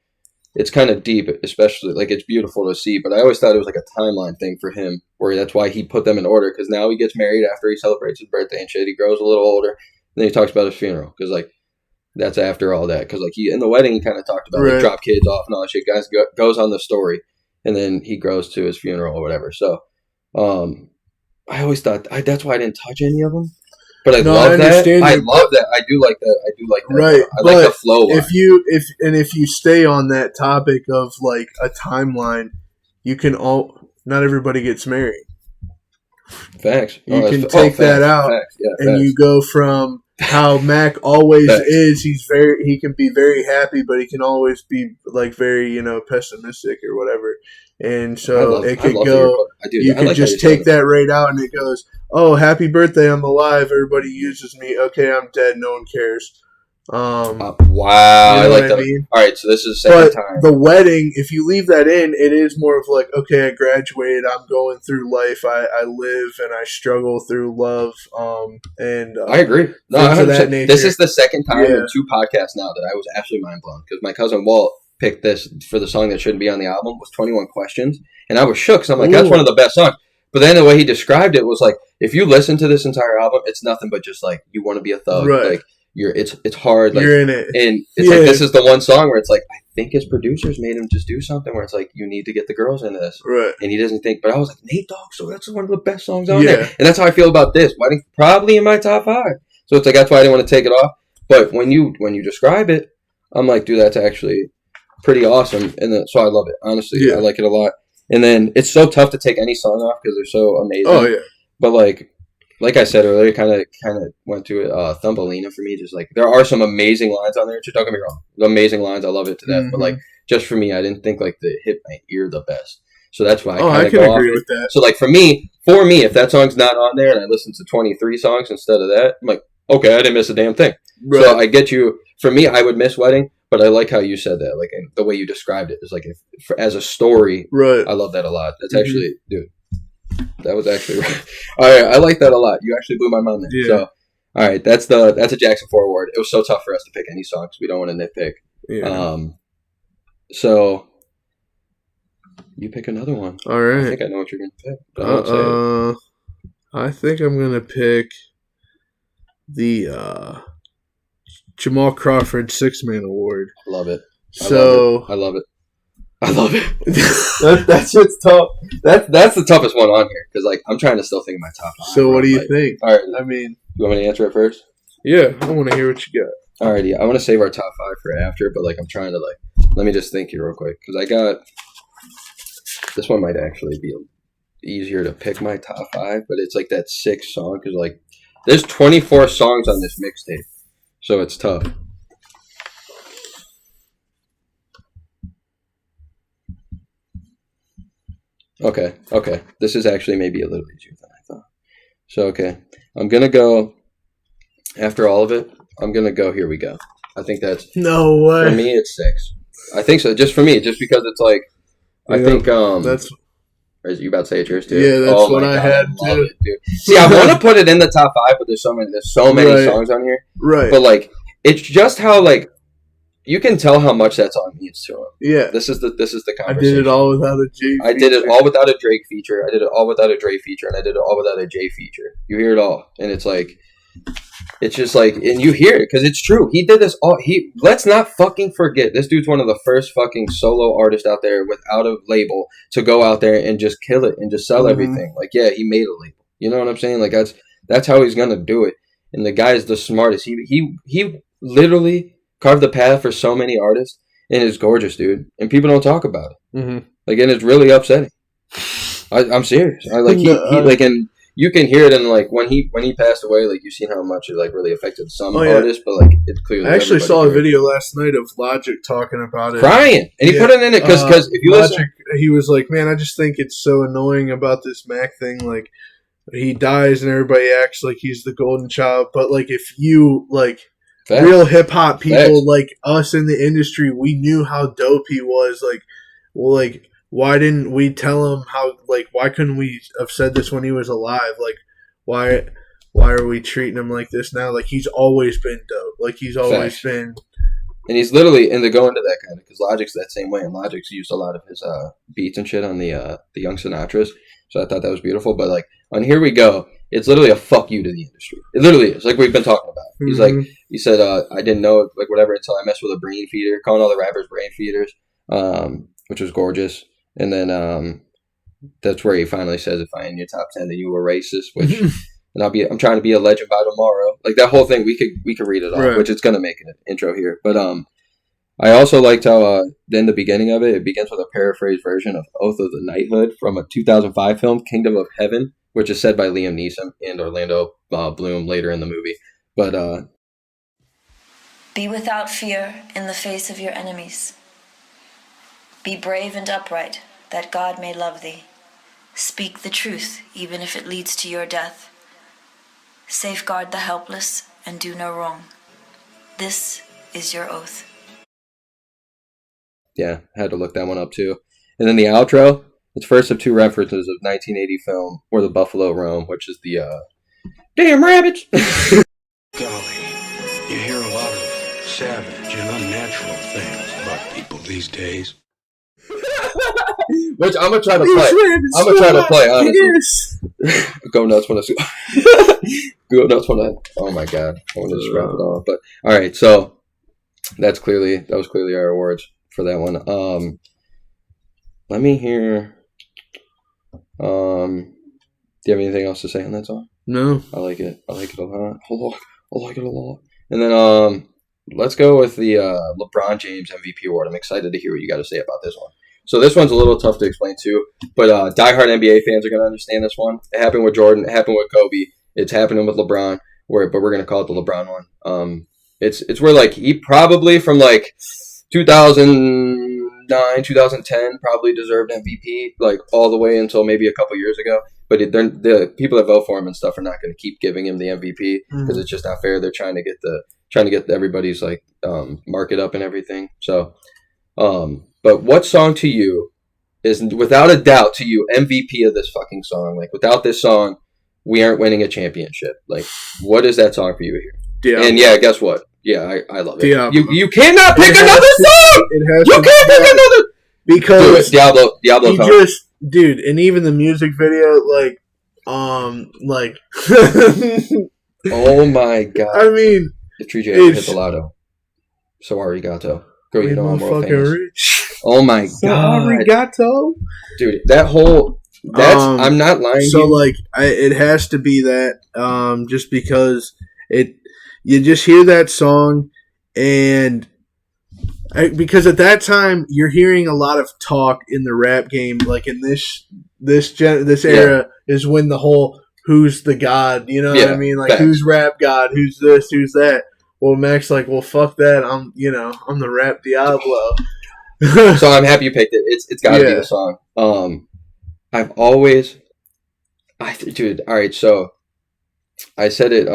it's kind of deep, especially, like, it's beautiful to see. But I always thought it was, like, a timeline thing for him, where that's why he put them in order, because now he gets married after he celebrates his birthday and shit. He grows a little older. And then he talks about his funeral, because, like, that's after all that. Because, like, in the wedding, he kind of talked about, like, drop kids off and all that shit. Guys goes on the story, and then he grows to his funeral or whatever. So, I always thought, that's why I didn't touch any of them. But I love that. I love that. I do like that. Right. I like the flow line. If you stay on that topic of like a timeline, you can not everybody gets married. Facts. You can take that out, and you go from how Mac always is. He can be very happy, but he can always be like very pessimistic or whatever. And so it could go. You can just take that right out, and it goes, "Oh, happy birthday! I'm alive. Everybody uses me. Okay, I'm dead. No one cares." Wow, you know I like that. mean? All right, so this is the second time. The wedding, if you leave that in, it is more of like, okay, I graduated. I'm going through life. I live and I struggle through love. And I agree. No, this is the second time in 2 podcasts now that I was absolutely mind blown, because my cousin Walt picked this for the song that shouldn't be on the album, was 21 Questions, and I was shook, because I'm like, that's one of the best songs. But then the way he described it was like, if you listen to this entire album, it's nothing but just like, you want to be a thug, like it's hard, like you're in it, and it's like, this is the one song where it's like, I think his producers made him just do something where it's like, you need to get the girls into this, right? And he doesn't think. But I was like, Nate Dogg, so that's one of the best songs on there, and that's how I feel about this. Wedding probably in my top 5. So it's like, that's why I didn't want to take it off. But when you describe it, I'm like, dude, that's actually pretty awesome, and so I love it. Honestly, I like it a lot. And then it's so tough to take any song off because they're so amazing. Oh yeah. But like I said earlier, kind of went to it. Thumbelina for me, just like, there are some amazing lines on there. Don't get me wrong, amazing lines. I love it to death. But like, just for me, I didn't think like they hit my ear the best. So that's why I can agree with that. So like for me, if that song's not on there and I listen to 23 songs instead of that, I'm like, okay, I didn't miss a damn thing. Right. So I get you. For me, I would miss Wedding. But I like how you said that, like, and the way you described it is like, as a story, right? I love that a lot. That's actually, dude, that was actually right. All right, I like that a lot. You actually blew my mind there. Yeah. So, all right, that's a Jackson 4 award. It was so tough for us to pick any songs. We don't want to nitpick. Yeah. So you pick another one. All right. I think I know what you're gonna pick. I think I'm gonna pick the Jamal Crawford 6-Man Award. I love it. I love it. That shit's tough. That's the toughest one on here, because like, I'm trying to still think of my top 5. So what do you think? All right, I mean, you want me to answer it first? Yeah, I want to hear what you got. Alrighty, I want to save our top 5 for after, but like, I'm trying to like, let me just think here real quick, because I got this one might actually be easier to pick my top 5, but it's like that 6th song, because like, there's 24 songs on this mixtape. So it's tough. Okay. This is actually maybe a little easier than I thought. So, okay. I'm going to go, after all of it, I'm going to go, here we go. I think that's... No way. For me, it's 6. I think so. Just for me. Just because it's like... I think... That's... Are you about to say it's yours too? Yeah, that's what I had too. It, dude. See, I want to put it in the top 5, but there's so many songs on here. Right. But like, it's just how like, you can tell how much that song means to him. Yeah. This is the conversation. I did it all without a J feature. I did it all without a Drake feature. I did it all without a Dre feature, and I did it all without a J feature. You hear it all, and it's like, it's just like, and you hear it because it's true. He did this all. Let's not fucking forget, this dude's one of the first fucking solo artists out there without a label to go out there and just kill it and just sell everything. Like, yeah, he made a label. You know what I'm saying? Like, that's how he's gonna do it. And the guy's the smartest. He literally carved the path for so many artists, and it's gorgeous, dude. And people don't talk about it. Mm-hmm. Like, and it's really upsetting. I'm serious. And you can hear it in like when he passed away. Like, you've seen how much it like really affected some artists, but like it's clearly. I actually saw a video last night of Logic talking about it, crying, and he put it in it because if you Logic, listen, he was like, "Man, I just think it's so annoying about this Mac thing. Like, he dies and everybody acts like he's the golden child, but like if you like." Facts. Real hip hop people like us in the industry, we knew how dope he was. Like, well, like why didn't we tell him how? Like, why couldn't we have said this when he was alive? Like, why are we treating him like this now? Like, he's always been dope. Like, he's always been. And he's literally in the go into that kind of, because Logic's that same way, and Logic's used a lot of his beats and shit on the Young Sinatras. So I thought that was beautiful. But like on Here We Go, it's literally a fuck you to the industry. It literally is, like we've been talking about. He's like, he said, I didn't know like whatever until I messed with a brain feeder, calling all the rappers brain feeders, which was gorgeous. And then that's where he finally says, if I ain't in your top 10, then you were racist. Which and I'm trying to be a legend by tomorrow. Like that whole thing, we could read it all, right. Which it's gonna make an intro here. But I also liked how in the beginning of it, it begins with a paraphrased version of Oath of the Knighthood from a 2005 film, Kingdom of Heaven, which is said by Liam Neeson and Orlando Bloom later in the movie. But be without fear in the face of your enemies. Be brave and upright, that God may love thee. Speak the truth, even if it leads to your death. Safeguard the helpless and do no wrong. This is your oath. Yeah, I had to look that one up too. And then the outro, it's first of two references of 1980 film Where the Buffalo Roam, which is the damn rabbits. Golly, you hear a lot of savage and unnatural things about people these days. Which I'm gonna try to play. Honestly. Go nuts when I oh my god, I want to just wrap it off. But all right, so that was clearly our awards for that one. Let me hear. Do you have anything else to say on that song? No. I like it a lot. I like it a lot. And then let's go with the LeBron James MVP award. I'm excited to hear what you got to say about this one. So this one's a little tough to explain too, but diehard NBA fans are going to understand this one. It happened with Jordan. It happened with Kobe. It's happening with LeBron. But we're going to call it the LeBron one. It's where like he probably from like 2009, 2010 probably deserved MVP like all the way until maybe a couple years ago. But the people that vote for him and stuff are not going to keep giving him the MVP because it's just not fair. They're trying to get everybody's like market up and everything. So. But what song to you is, without a doubt, to you, MVP of this fucking song? Like, without this song, we aren't winning a championship. Like, what is that song for you here? Diablo. And yeah, guess what? Yeah, I love it. Diablo. You cannot pick another song! You can't pick another! Because Diablo. Dude, and even the music video, like... Oh my god. I mean... If Tree J ever hit the lotto. So arigato. Girl, you know I'm more famous. Rich. Oh my god. Arigato? Dude, I'm not lying. So like it has to be that just because you just hear that song and because at that time you're hearing a lot of talk in the rap game, like in this era is when the whole who's the god, you know what I mean? Like who's rap god, who's this, who's that. Well, Mac's like, well, fuck that. I'm the rap Diablo. So I'm happy you picked it. It's got to be the song. I've always, dude. All right, so I said it.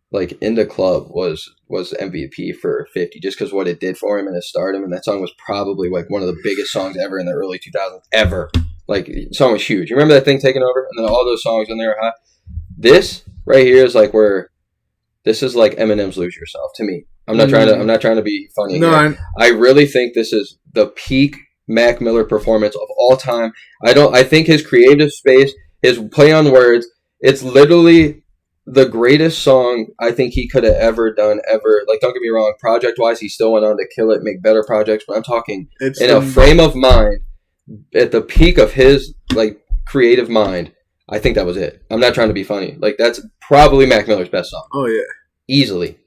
Like In the Club was MVP for 50 just because what it did for him and his stardom, and that song was probably like one of the biggest songs ever in the early 2000s ever. Like the song was huge. You remember that thing taking over, and then all those songs in there are hot. This right here is like where. This is like Eminem's "Lose Yourself" to me. I'm not trying to be funny. No, I really think this is the peak Mac Miller performance of all time. I think his creative space, his play on words, it's literally the greatest song I think he could have ever done ever. Like, don't get me wrong, project wise, he still went on to kill it, make better projects. But I'm talking a frame of mind at the peak of his like creative mind. I think that was it. I'm not trying to be funny. Like, that's probably Mac Miller's best song. Oh, yeah. Easily.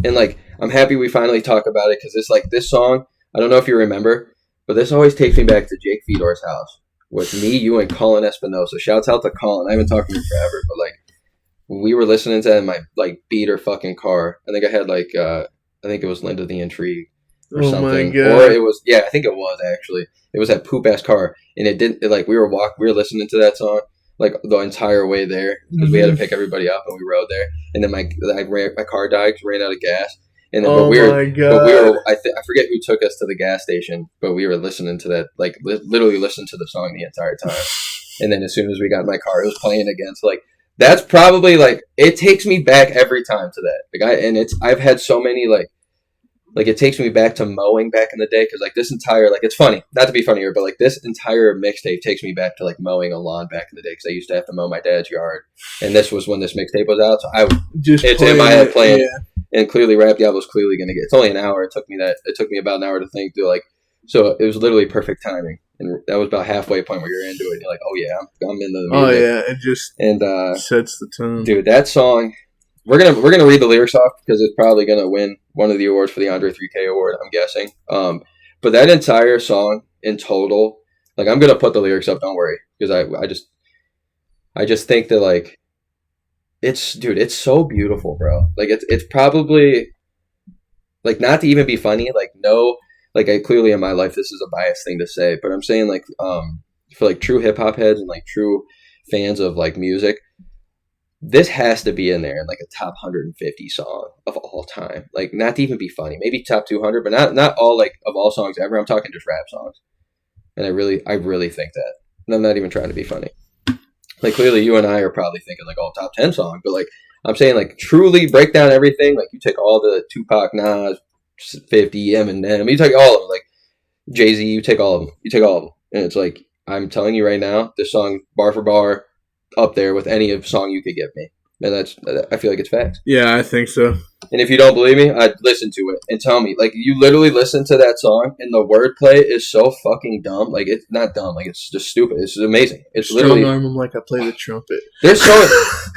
And, like, I'm happy we finally talk about it because it's like this song, I don't know if you remember, but this always takes me back to Jake Fedor's house with me, you, and Colin Espinosa. Shouts out to Colin. I haven't talked to him forever, but, like, we were listening to that in my, like, beater fucking car. I think I had, like, I think it was Linda the Intrigue or something. My God. Or it was, I think it was, actually. It was that poop-ass car. And it didn't, like, we were listening to that song. Like the entire way there because we had to pick everybody up and we rode there. And then my car died because ran out of gas. And then, but we were, I forget who took us to the gas station, but we were listening to that, like literally listened to the song the entire time. And then as soon as we got in my car, it was playing again. So like, that's probably like, it takes me back every time to that. Like I've had so many like it takes me back to mowing back in the day. Cause like this entire, like, it's funny, not to be funnier, but like this entire mixtape takes me back to like mowing a lawn back in the day. Cause I used to have to mow my dad's yard. And this was when this mixtape was out. So it's in my head playing. Yeah. And clearly R.I.P was clearly going to get, it's only an hour. It took me about an hour to think through, like, so it was literally perfect timing. And that was about halfway point where you're into it. And you're like, oh yeah, I'm into the music. Oh yeah. It just sets the tone. Dude, that song, we're gonna read the lyrics off because it's probably gonna win one of the awards for the Andre 3K award, I'm guessing. But that entire song in total, like, I'm gonna put the lyrics up, don't worry, because I just think that, like, it's so beautiful, bro. Like, it's probably, like, not to even be funny, like, no, like, I clearly in my life this is a biased thing to say, but I'm saying, like, for like true hip hop heads and like true fans of like music, this has to be in there in like a top 150 song of all time. Like, not to even be funny, maybe top 200, but not all, like, of all songs ever. I'm talking just rap songs. And I really think that. And I'm not even trying to be funny. Like, clearly you and I are probably thinking like, oh, top 10 song, but like, I'm saying, like, truly break down everything. Like, you take all the Tupac, Nas, 50, Eminem, you take all of them, like Jay-Z, you take all of them. And it's like, I'm telling you right now, this song, bar for bar, up there with any of song you could give me. And I feel like it's facts. Yeah, I think so. And if you don't believe me, I'd listen to it and tell me. Like, you literally listen to that song and the wordplay is so fucking dumb. Like, it's not dumb. Like, it's just stupid. It's amazing. It's literally. Strong arm him like I play the trumpet. There's so.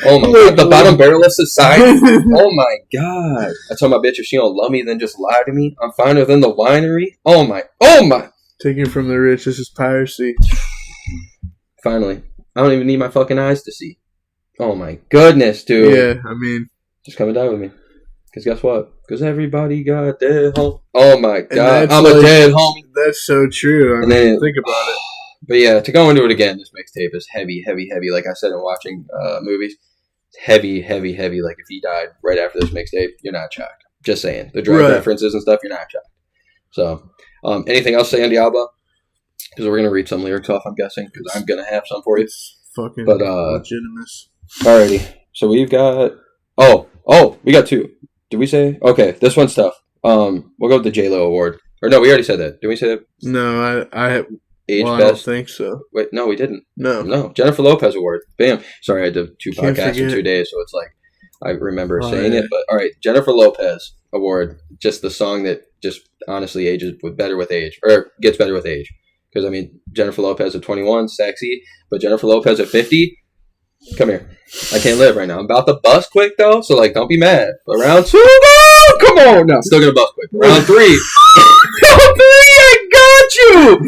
Oh my god. The bottom barrelless society. Oh my god. I told my bitch if she don't love me, then just lie to me. I'm finer than the winery. Oh my. Taking from the rich, this is piracy. Finally. I don't even need my fucking eyes to see. Oh my goodness, dude. Yeah, I mean, just come and die with me. Because guess what? Because everybody got dead home. Oh my god, I'm like, a dead homie. That's so true. I mean, think about it. But yeah, to go into it again, this mixtape is heavy. Like I said in watching movies, it's heavy. Like, if he died right after this mixtape, you're not shocked. Just saying. The drug references and stuff, you're not shocked. So, anything else to say on Diablo? Because we're going to read some lyrics off, I'm guessing, because I'm going to have some for you. Fucking legitimate. Alrighty. So we've got... Oh, we got two. Did we say? Okay, this one's tough. We'll go with the J-Lo award. Or no, we already said that. Did we say that? No, I Age best? I don't think so. Wait, no, we didn't. No. Jennifer Lopez award. Bam. Sorry, I did two podcasts in 2 days, so it's like, I remember saying it. But alright, Jennifer Lopez award. Just the song that just honestly ages better with age. Or gets better with age. Because, I mean, Jennifer Lopez at 21, sexy. But Jennifer Lopez at 50, come here. I can't live right now. I'm about to bust quick, though. So, like, don't be mad. But round 2, no! Come on! No, still going to bust quick. Round 3. Round 3, I got you!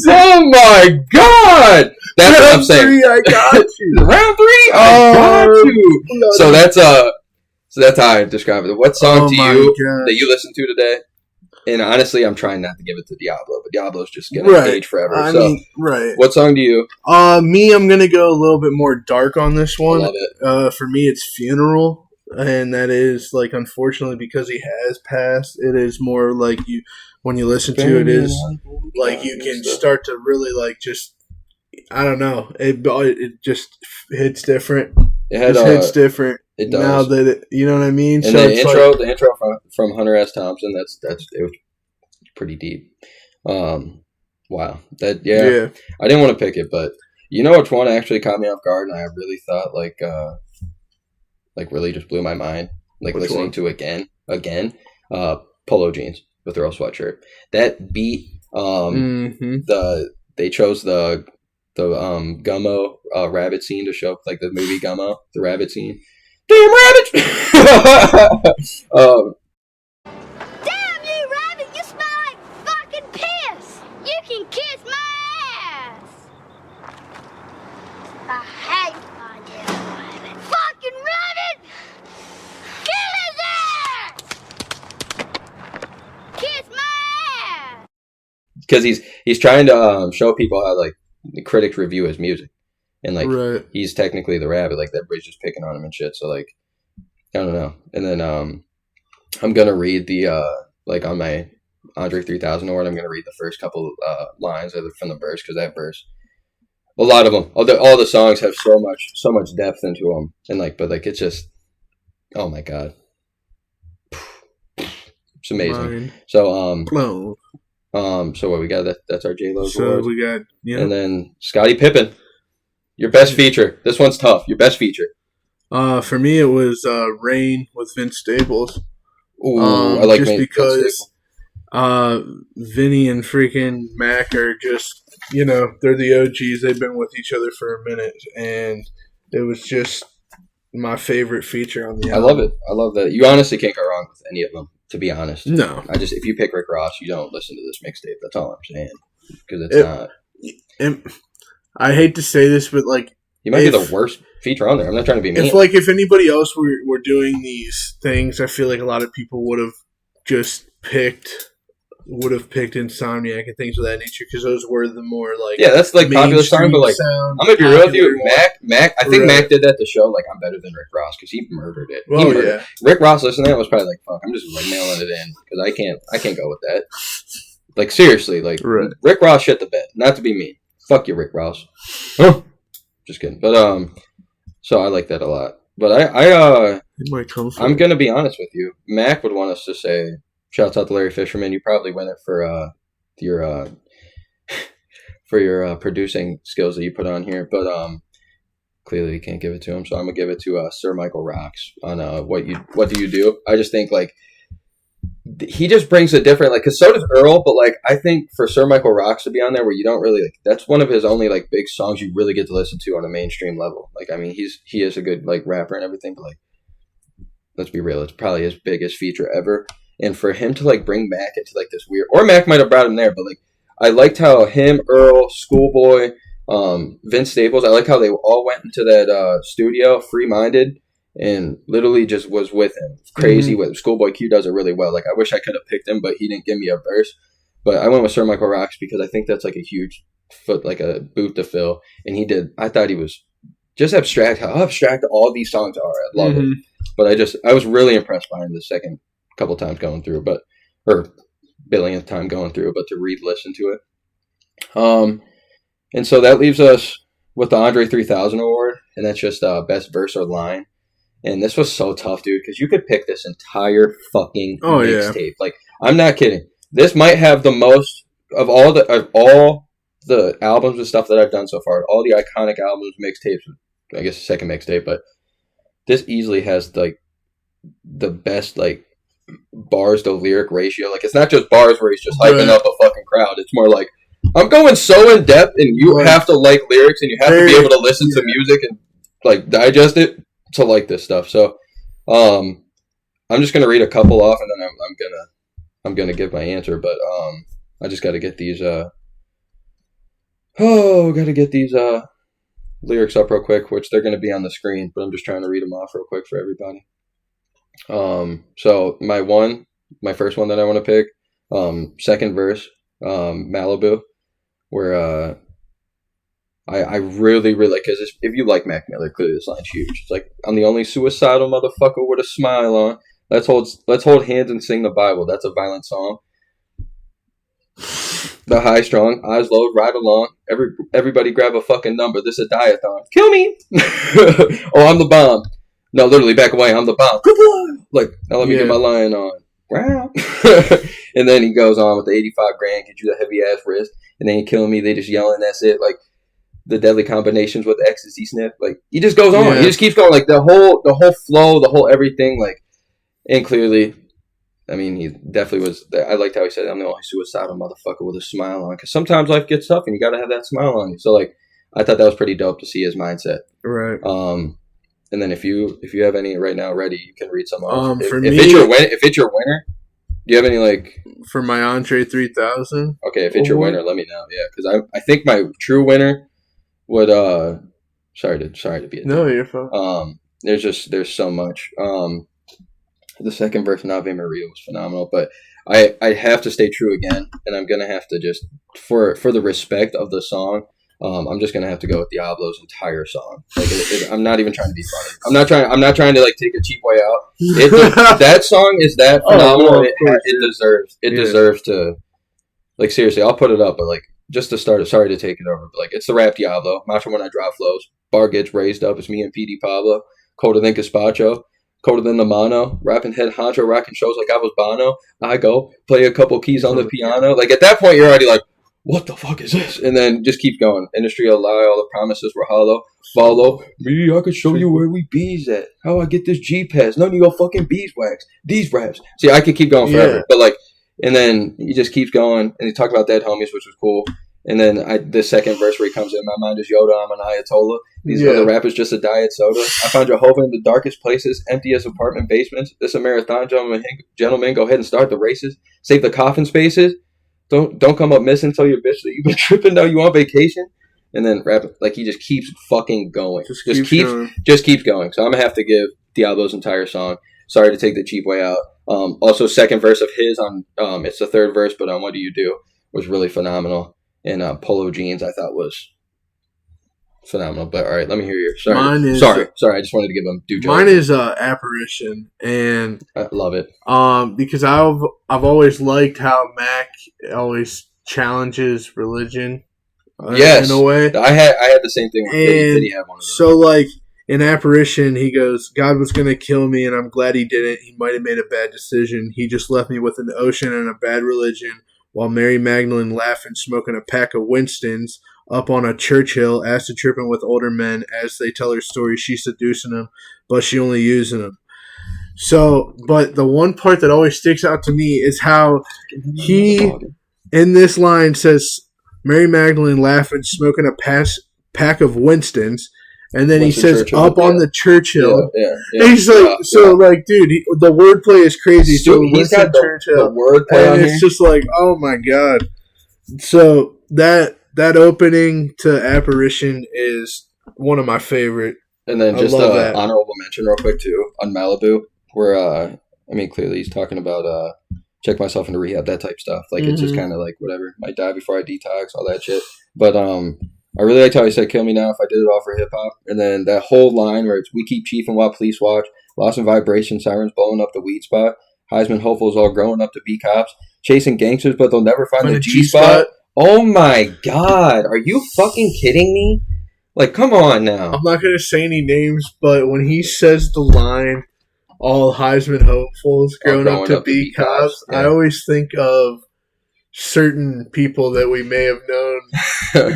Oh, my God! That's what I'm saying. Round 3, I got you. Round 3, I got you. So that's how I describe it. What song that you listen to today? And honestly, I'm trying not to give it to Diablo, but Diablo's just going to age forever. I mean, what song do you? Me, I'm going to go a little bit more dark on this one. I love it. For me, it's Funeral. And that is, like, unfortunately, because he has passed, it is more like when you listen to it, is like you can start to really, like, just, I don't know. It just hits different. It hits different. It does. Now that you know what I mean. And so the intro from Hunter S. Thompson, it was pretty deep. Wow. Yeah. I didn't want to pick it, but you know which one actually caught me off guard, and I really thought like really just blew my mind. Like, which listening one? To it again. Polo jeans with Earl sweatshirt. That beat. They chose the Gummo rabbit scene to show, like, the movie Gummo, the rabbit scene. Damn rabbit! Damn you, rabbit! You smell like fucking piss! You can kiss my ass! I hate my damn rabbit. Fucking rabbit! Kill his ass! Kiss my ass! Because he's trying to show people how, like, the critics review his music. And, like, he's technically the rabbit. Like, everybody's just picking on him and shit. So, like, I don't know. And then, I'm gonna read the like on my Andre 3000 award. I'm gonna read the first couple lines from the verse because that verse, a lot of them, all the songs have so much depth into them, and but it's just, oh my god, it's amazing. Mine. So Blow. So what we got? That's our J-Lo. So we got, and then Scottie Pippen. Your best feature. This one's tough. Your best feature. For me, it was Rain with Vince Staples. Ooh, I like just because Vinny and freaking Mac are just, they're the OGs. They've been with each other for a minute, and it was just my favorite feature on the album. I love it. I love that. You honestly can't go wrong with any of them, to be honest. No. If you pick Rick Ross, you don't listen to this mixtape. That's all I'm saying. Because it's not. And I hate to say this, but you might be the worst feature on there. I'm not trying to be mean. If anybody else were doing these things, I feel like a lot of people would have just picked Insomniac and things of that nature, because those were the more that's popular song. But I'm gonna be real with you, Mac. I think Mac did that to show I'm better than Rick Ross because he murdered it. Oh yeah, Rick Ross listening to that was probably fuck. I'm just mailing it in because I can't go with that. Seriously, right. Rick Ross shit the bed. Not to be mean. Fuck you, Rick Ross. Huh? Just kidding. But so I like that a lot. But I'm gonna be honest with you. Mac would want us to say, shouts out to Larry Fisherman. You probably win it for your producing skills that you put on here. But clearly you can't give it to him, so I'm gonna give it to Sir Michael Rocks on what do you do. I just think he just brings a different because so does Earl, but I think for Sir Michael Rocks to be on there where you don't really that's one of his only big songs you really get to listen to on a mainstream level. I mean he is a good rapper and everything, but let's be real, it's probably his biggest feature ever. And for him to bring Mac into this weird, or Mac might have brought him there, but I liked how him, Earl, Schoolboy, Vince Staples, I like how they all went into that studio free-minded and literally just was with him. Crazy with Schoolboy Q does it really well. I wish I could have picked him, but he didn't give me a verse. But I went with Sir Michael Rocks because I think that's a huge foot, a boot to fill. And he did. I thought he was just abstract. How abstract all these songs are. I love it. But I was really impressed by him the second couple times going through, or billionth time going through, but to listen to it. And so that leaves us with the Andre 3000 award, and that's just best verse or line. And this was so tough, dude, because you could pick this entire fucking mixtape. I'm not kidding. This might have the most of all the albums and stuff that I've done so far. All the iconic albums, mixtapes. I guess the second mixtape, but this easily has the best bars to lyric ratio. It's not just bars where he's just hyping up a fucking crowd. It's more I'm going so in depth, and you have to like lyrics, and you have to be able to listen to music and digest it to this stuff. So I'm just gonna read a couple off, and then I'm gonna give my answer. But I just gotta get these lyrics up real quick, which they're gonna be on the screen, but I'm just trying to read them off real quick for everybody. So my first one that I want to pick, second verse, Malibu, where I really because if you like Mac Miller, clearly this line's huge. It's I'm the only suicidal motherfucker with a smile on. Let's hold hands and sing the Bible. That's a violent song. The high strong, eyes low, ride along. Everybody grab a fucking number. This is a diathon. Kill me. Oh, I'm the bomb. No, literally back away. I'm the bomb. Now let me get my line on. Wow. And then he goes on with the 85 grand, get you the heavy ass wrist, and then you kill me. They just yelling. That's it. The deadly combinations with the ecstasy sniff. He just goes on. He just keeps going. The whole flow, the whole everything. And clearly, I mean, he definitely was. I liked how he said, "I'm the only suicidal motherfucker with a smile on." Because sometimes life gets tough, and you got to have that smile on you. So I thought that was pretty dope to see his mindset. Right. And then if you have any right now ready, you can read some off. If it's your winner, do you have any for my Andre 3000? Okay, if it's your winner, let me know. Yeah, because I think my true winner would sorry to be a no, you're fine. There's so much. The second verse, Ave Maria, was phenomenal, but I have to stay true again, and I'm gonna have to just for the respect of the song. I'm just gonna have to go with Diablo's entire song. Like, I'm not even trying to be funny. I'm not trying to like take a cheap way out. That song is that phenomenal. It deserves to. Like, seriously, I'll put it up, but like, just to start, sorry to take it over, but like, it's the rap Diablo. Macho when I drop flows. Bar gets raised up. It's me and PD Pablo. Colder than Gazpacho. Colder than the mono. Rapping head honcho, rocking shows like I was Bono. I go play a couple keys on the piano. Like, at that point, you're already like, what the fuck is this? And then just keep going. Industry a lie. All the promises were hollow. Follow me. I could show you where we bees at. How I get this G pass. None of you fucking beeswax. These raps. See, I could keep going forever, but like. And then he just keeps going, and he talked about Dead Homies, which was cool. And then the second verse where he comes in, my mind is Yoda, I'm an Ayatollah. These other rappers just a diet soda. I found Jehovah in the darkest places, empty as apartment basements. This a marathon, gentlemen, go ahead and start the races. Save the coffin spaces. Don't come up missing, tell your bitch that you've been tripping, now you on vacation. And then rap, like, he just keeps fucking going. Just keeps going. So I'm going to have to give Diablo's entire song. Sorry to take the cheap way out. Also, second verse of his on it's the third verse, but on What Do You Do was really phenomenal. And Polo Jeans I thought was phenomenal. But all right, let me hear yours. Sorry. I just wanted to give him due justice. Mine is Apparition, and I love it. Because I've always liked how Mac always challenges religion. Yes, in a way. I had the same thing with Diddy had one of those. So like. In Apparition, he goes, God was going to kill me, and I'm glad he didn't. He might have made a bad decision. He just left me with an ocean and a bad religion, while Mary Magdalene laughing, smoking a pack of Winstons up on a church hill, acid tripping with older men. As they tell her story, she's seducing them, but she only using them. So, but the one part that always sticks out to me is how he, in this line, says, Mary Magdalene laughing, smoking a pack of Winstons. And then he says, Churchill, up on the Churchill. Yeah. He's like, like, dude, the wordplay is crazy. So he's got the wordplay on it's just like, oh my God. So that Opening to Apparition is one of my favorite. And then just an honorable mention real quick, too, on Malibu, where, clearly he's talking about check myself into rehab, that type stuff. Like, it's just kind of like, whatever, might die before I detox, all that shit. But, I really liked how he said, kill me now if I did it all for hip-hop. And then that whole line where it's, we keep chiefing while police watch, lost in vibration, sirens blowing up the weed spot, Heisman hopefuls all growing up to be cops, chasing gangsters, but they'll never find the G-spot. Oh, my God. Are you fucking kidding me? Like, come on now. I'm not going to say any names, but when he says the line, all Heisman hopefuls growing up to be cops, I always think of certain people that we may have known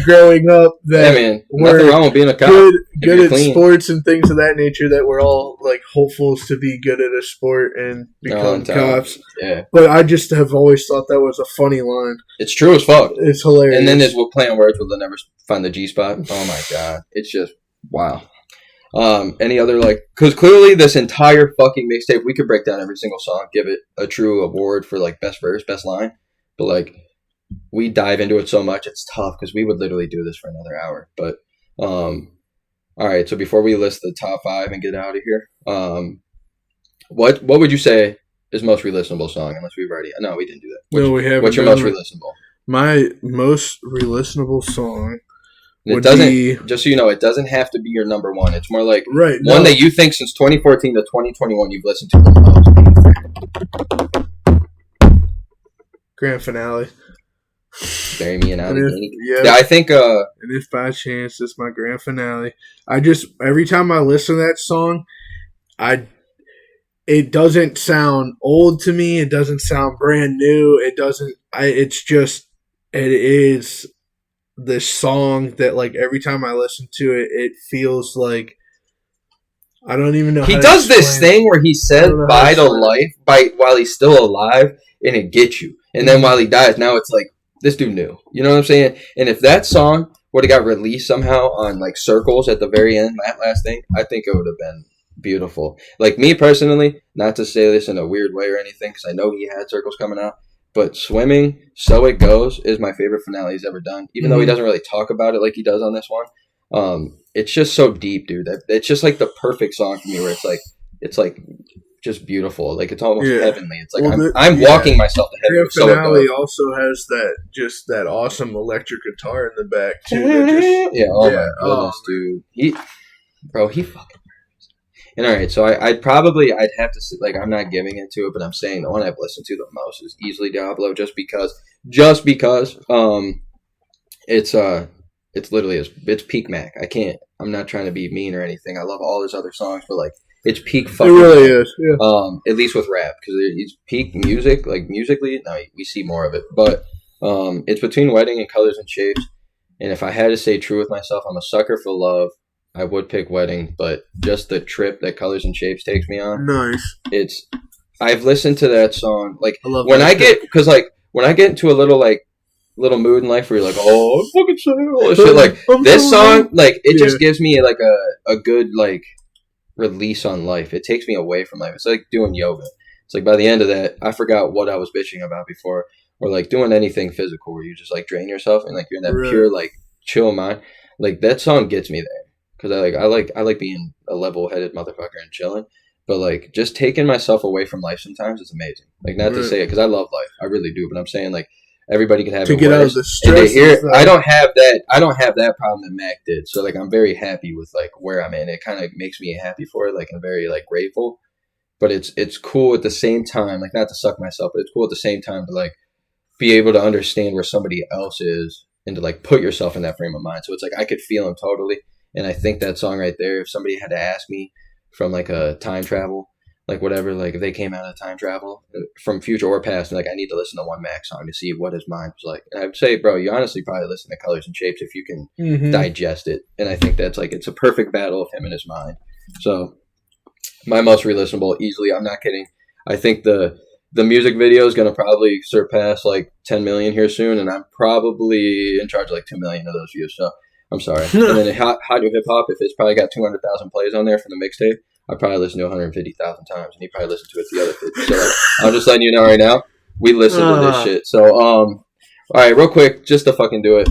growing up that nothing wrong with being a cop. Good at clean. Sports and things of that nature, that we're all like hopefuls to be good at a sport and become cops. Yeah. But I just have always thought that was a funny line. It's true as fuck. It's hilarious. And then there's what play on words will never find the G-spot. Oh my God. It's just wow. Any other because clearly this entire fucking mixtape, we could break down every single song, give it a true award for like best verse, best line. But, like, we dive into it so much, it's tough because we would literally do this for another hour. But, all right, so before we list the top 5 and get out of here, what would you say is most re-listenable song? Unless we've already... No, we didn't do that. We haven't. What's your most re-listenable? My most re-listenable song would be... Just so you know, it doesn't have to be your number one. It's more like one that you think since 2014 to 2021 you've listened to the most. Grand Finale. Bury me in Allegheny. Yeah, I think. And if by chance it's my grand finale, every time I listen to that song, it doesn't sound old to me. It doesn't sound brand new. It doesn't. It is this song that like every time I listen to it, it feels like. I don't even know. He does this thing where he says "bye to life" while he's still alive, and it gets you. And then while he dies, now it's like, this dude knew. You know what I'm saying? And if that song would have got released somehow on, like, Circles at the very end, that last thing, I think it would have been beautiful. Like, me personally, not to say this in a weird way or anything, because I know he had Circles coming out, but Swimming, So It Goes is my favorite finale he's ever done. Even though he doesn't really talk about it like he does on this one. It's just so deep, dude. It's just, like, the perfect song for me where it's like just beautiful. Like it's almost heavenly. It's like I'm walking myself to heaven. The finale also has that awesome electric guitar in the back too. My goodness, dude. He fucking. And all right, so I'd have to like I'm not giving it to it, but I'm saying the one I've listened to the most is easily Diablo, just because it's literally it's peak Mac. I'm not trying to be mean or anything. I love all his other songs, but like it's peak fucking. It really is, yeah. At least with rap, because it's peak music. Like musically, no, we see more of it, but it's between Wedding and Colors and Shapes. And if I had to say true with myself, I'm a sucker for love. I would pick Wedding, but just the trip that Colors and Shapes takes me on. Nice. I've listened to that song like when I get into a little mood in life where you're like, oh, I'm fucking saying all this shit. Like this song, like it just gives me like a good like release on life. It takes me away from life. It's like doing yoga. It's like by the end of that, I forgot what I was bitching about before, or like doing anything physical where you just like drain yourself and like you're in that pure like chill mind. Like that song gets me there. Because I like being a level-headed motherfucker and chilling, but like just taking myself away from life sometimes is amazing. Like not to say it because I love life, I really do. But I'm saying like everybody can have to it get worse. Out of the stress. I don't have that problem that Mac did. So like I'm very happy with like where I'm in. It kind of makes me happy for it. Like I'm very like grateful. But it's cool at the same time. Like not to suck myself, but it's cool at the same time to like be able to understand where somebody else is and to like put yourself in that frame of mind. So it's like I could feel him totally. And I think that song right there, if somebody had to ask me from like a time travel, like whatever, like if they came out of time travel from future or past, and like I need to listen to one Mac song to see what his mind was like. And I'd say, bro, you honestly probably listen to Colors and Shapes if you can digest it. And I think that's like, it's a perfect battle of him and his mind. So my most re-listenable, easily, I'm not kidding. I think the music video is going to probably surpass like 10 million here soon. And I'm probably in charge of like 2 million of those views. So I'm sorry. And then Hot New Hip Hop, if it's probably got 200,000 plays on there from the mixtape, I probably listened to 150,000 times, and he probably listened to it the other 50. So like, I'm just letting you know right now, we listen to this shit. So all right, real quick, just to fucking do it.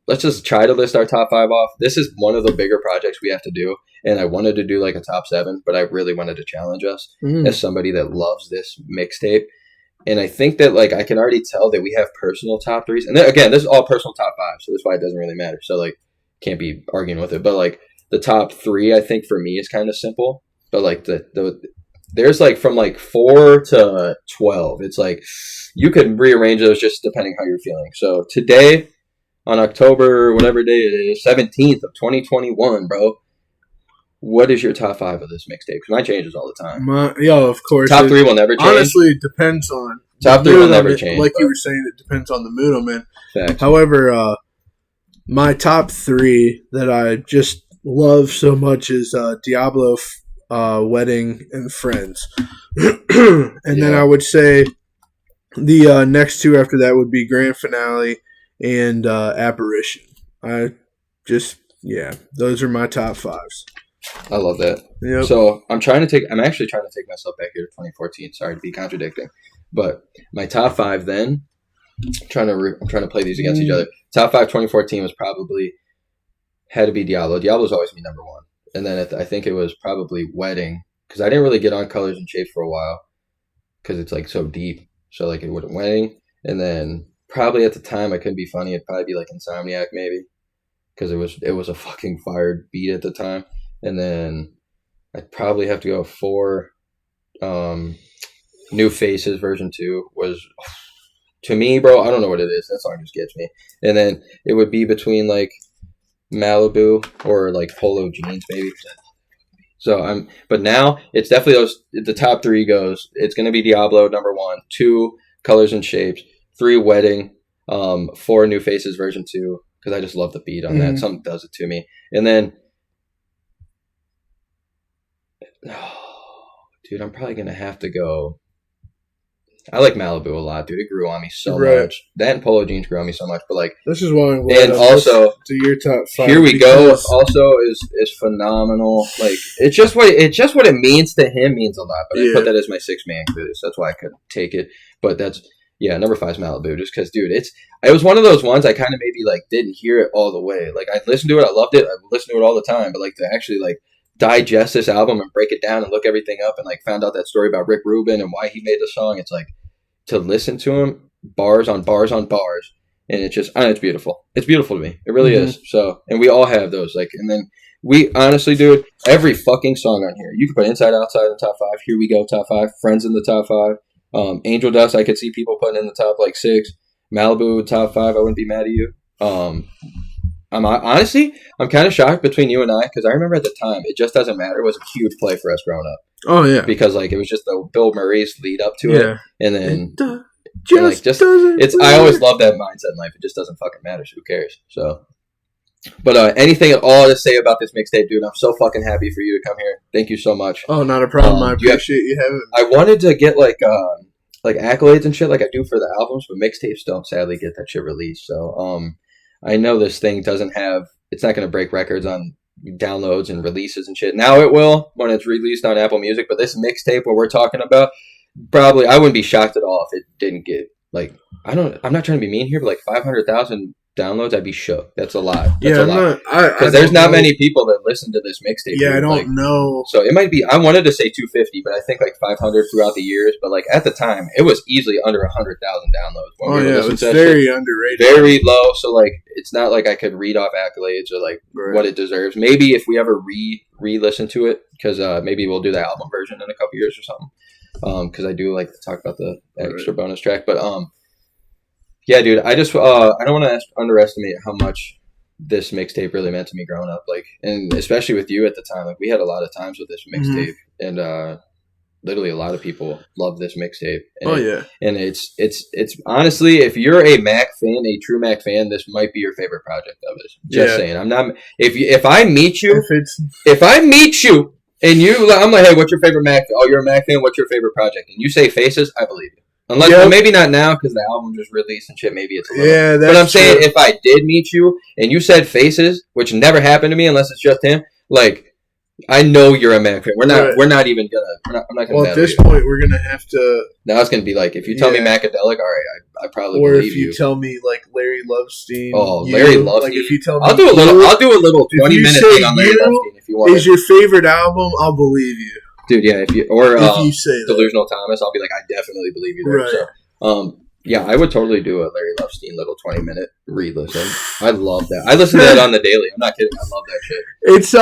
Let's just try to list our top 5 off. This is one of the bigger projects we have to do, and I wanted to do like a top 7, but I really wanted to challenge us as somebody that loves this mixtape. And I think that, like, I can already tell that we have personal top 3s. And then, again, this is all personal top 5, so that's why it doesn't really matter. So, like, can't be arguing with it. But, like, the top 3, I think, for me is kind of simple. But, like, there's, like, from, like, 4 to 12. It's, like, you can rearrange those just depending how you're feeling. So, today, on October, whatever day it is, 17th of 2021, bro. What is your top 5 of this mixtape? Because mine changes all the time. Of course. Top 3 will never change. Honestly, it depends on... Top 3 will never change. Like you were saying, it depends on the mood I'm in. Facts. However, my top 3 that I just love so much is Diablo, Wedding, and Friends. Then I would say the next 2 after that would be Grand Finale and Apparition. Those are my top 5s. I love that. Yep. So I'm actually trying to take myself back here to 2014. Sorry to be contradicting, but my top 5 then. I'm trying to play these against each other. Top 5 2014 was probably had to be Diablo. Diablo's always been number 1, and then I think it was probably Wedding because I didn't really get on Colors and Shapes for a while because it's like so deep. So like it wasn't Wedding, and then probably at the time I couldn't be funny. It'd probably be like Insomniac maybe because it was a fucking fired beat at the time. And then I'd probably have to go 4. New Faces version 2 was, to me, bro, I don't know what it is. That song just gets me. And then it would be between like Malibu or like Polo Jeans, maybe. So but now it's definitely the top 3 goes. It's going to be Diablo, number 1, 2, Colors and Shapes, 3, Wedding, 4, New Faces version 2, because I just love the beat on that. Something does it to me. And then, dude, I'm probably going to have to go. I like Malibu a lot, dude. It grew on me so much. That and Polo Jeans grew on me so much. But like, this is why I'm and also to your top 5. Here we go. Also is phenomenal. Like it's just what it means to him means a lot. But I put that as my 6th man clearly, so that's why I couldn't take it. But that's number 5 is Malibu, just because, dude, it was one of those ones I kind of maybe like didn't hear it all the way. Like I listened to it, I loved it, I listened to it all the time. But like to actually like digest this album and break it down and look everything up and like found out that story about Rick Rubin and why he made the song, it's like to listen to him bars on bars on bars, and it's just it's beautiful. It's beautiful to me. It really is. So, and we all have those, like, and then we honestly, dude, every fucking song on here, you can put Inside Outside in the top 5. Here We Go top 5. Friends in the top 5. Angel Dust, I could see people putting in the top like 6. Malibu top 5. I wouldn't be mad at you. I'm kind of shocked between you and I, because I remember at the time It Just Doesn't Matter was a huge play for us growing up. Oh yeah, because like it was just the Bill Murray's lead up to it, and then I always love that mindset in life. It just doesn't fucking matter. So who cares? So, but anything at all to say about this mixtape, dude? I'm so fucking happy for you to come here. Thank you so much. Oh, not a problem. I appreciate you having me. I wanted to get like accolades and shit like I do for the albums, but mixtapes don't sadly get that shit released. So I know this thing doesn't have. It's not going to break records on downloads and releases and shit. Now it will when it's released on Apple Music, but this mixtape what we're talking about, probably I wouldn't be shocked at all if it didn't get like I'm not trying to be mean here, but like 500,000 downloads, I'd be shook. That's a lot. That's a lot. Because there's not many people that listen to this mixtape. Yeah, I don't know. So it might be. I wanted to say 250, but I think like 500 throughout the years. But like at the time, it was easily under 100,000 downloads. It's very underrated, very low. So like, it's not like I could read off accolades or like what it deserves. Maybe if we ever re-listen to it, because maybe we'll do the album version in a couple years or something. Because I do like to talk about the extra bonus track, but yeah, dude, I just I don't want to underestimate how much this mixtape really meant to me growing up, like, and especially with you at the time. Like, we had a lot of times with this mixtape, and literally a lot of people love this mixtape. And and it's honestly, if you're a Mac fan, a true Mac fan, this might be your favorite project of it. Just saying, I'm not. If I meet you, and I'm like, hey, what's your favorite Mac? Oh, you're a Mac fan. What's your favorite project? And you say Faces, I believe you. Unless well, maybe not now because the album just released and shit. Maybe it's a little. But I'm saying if I did meet you and you said Faces, which never happened to me unless it's just him, like I know you're a Mac fan. We're not even gonna. I'm not gonna. Well, at this point, we're gonna have to. Now it's gonna be like if you tell me Macadelic, all right, I probably or believe you. Or if you tell me like Larry Lovestein. Oh, Larry Lovestein. Like if you tell me, I'll do a little 20-minute thing on Larry Lovestein if you want. Is your favorite album? I'll believe you. Dude, yeah, if you say Delusional Thomas, I'll be like, I definitely believe you there. Right. So, yeah, I would totally do a Larry Lovestein little 20-minute re-listen. I love that. I listen to that on the daily. I'm not kidding. I love that shit. It's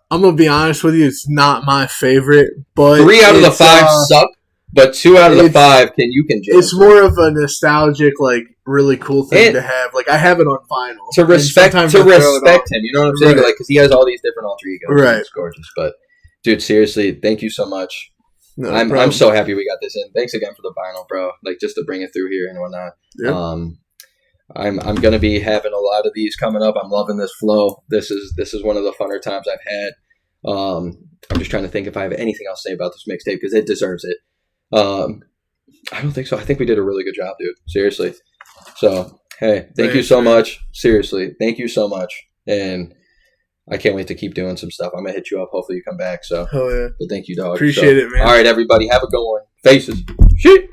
I'm gonna be honest with you. It's not my favorite, but 3 out of the 5 suck. But 2 out of the 5 can judge. It's more of a nostalgic, like really cool thing to have. Like I have it on vinyl to respect him. You know what I'm saying? Right. Like because he has all these different alter egos. Right, it's gorgeous. But dude, seriously, thank you so much. No, I'm so happy we got this in. Thanks again for the vinyl, bro. Like just to bring it through here and whatnot. Yeah. I'm gonna be having a lot of these coming up. I'm loving this flow. This is one of the funner times I've had. I'm just trying to think if I have anything else to say about this mixtape because it deserves it. I don't think so. I think we did a really good job, dude. Seriously. So hey, thank you so much. Seriously, thank you so much. And I can't wait to keep doing some stuff. I'm gonna hit you up. Hopefully you come back. So, oh yeah. But thank you, dog. Appreciate it, man. All right, everybody, have a good one. Faces. Shit.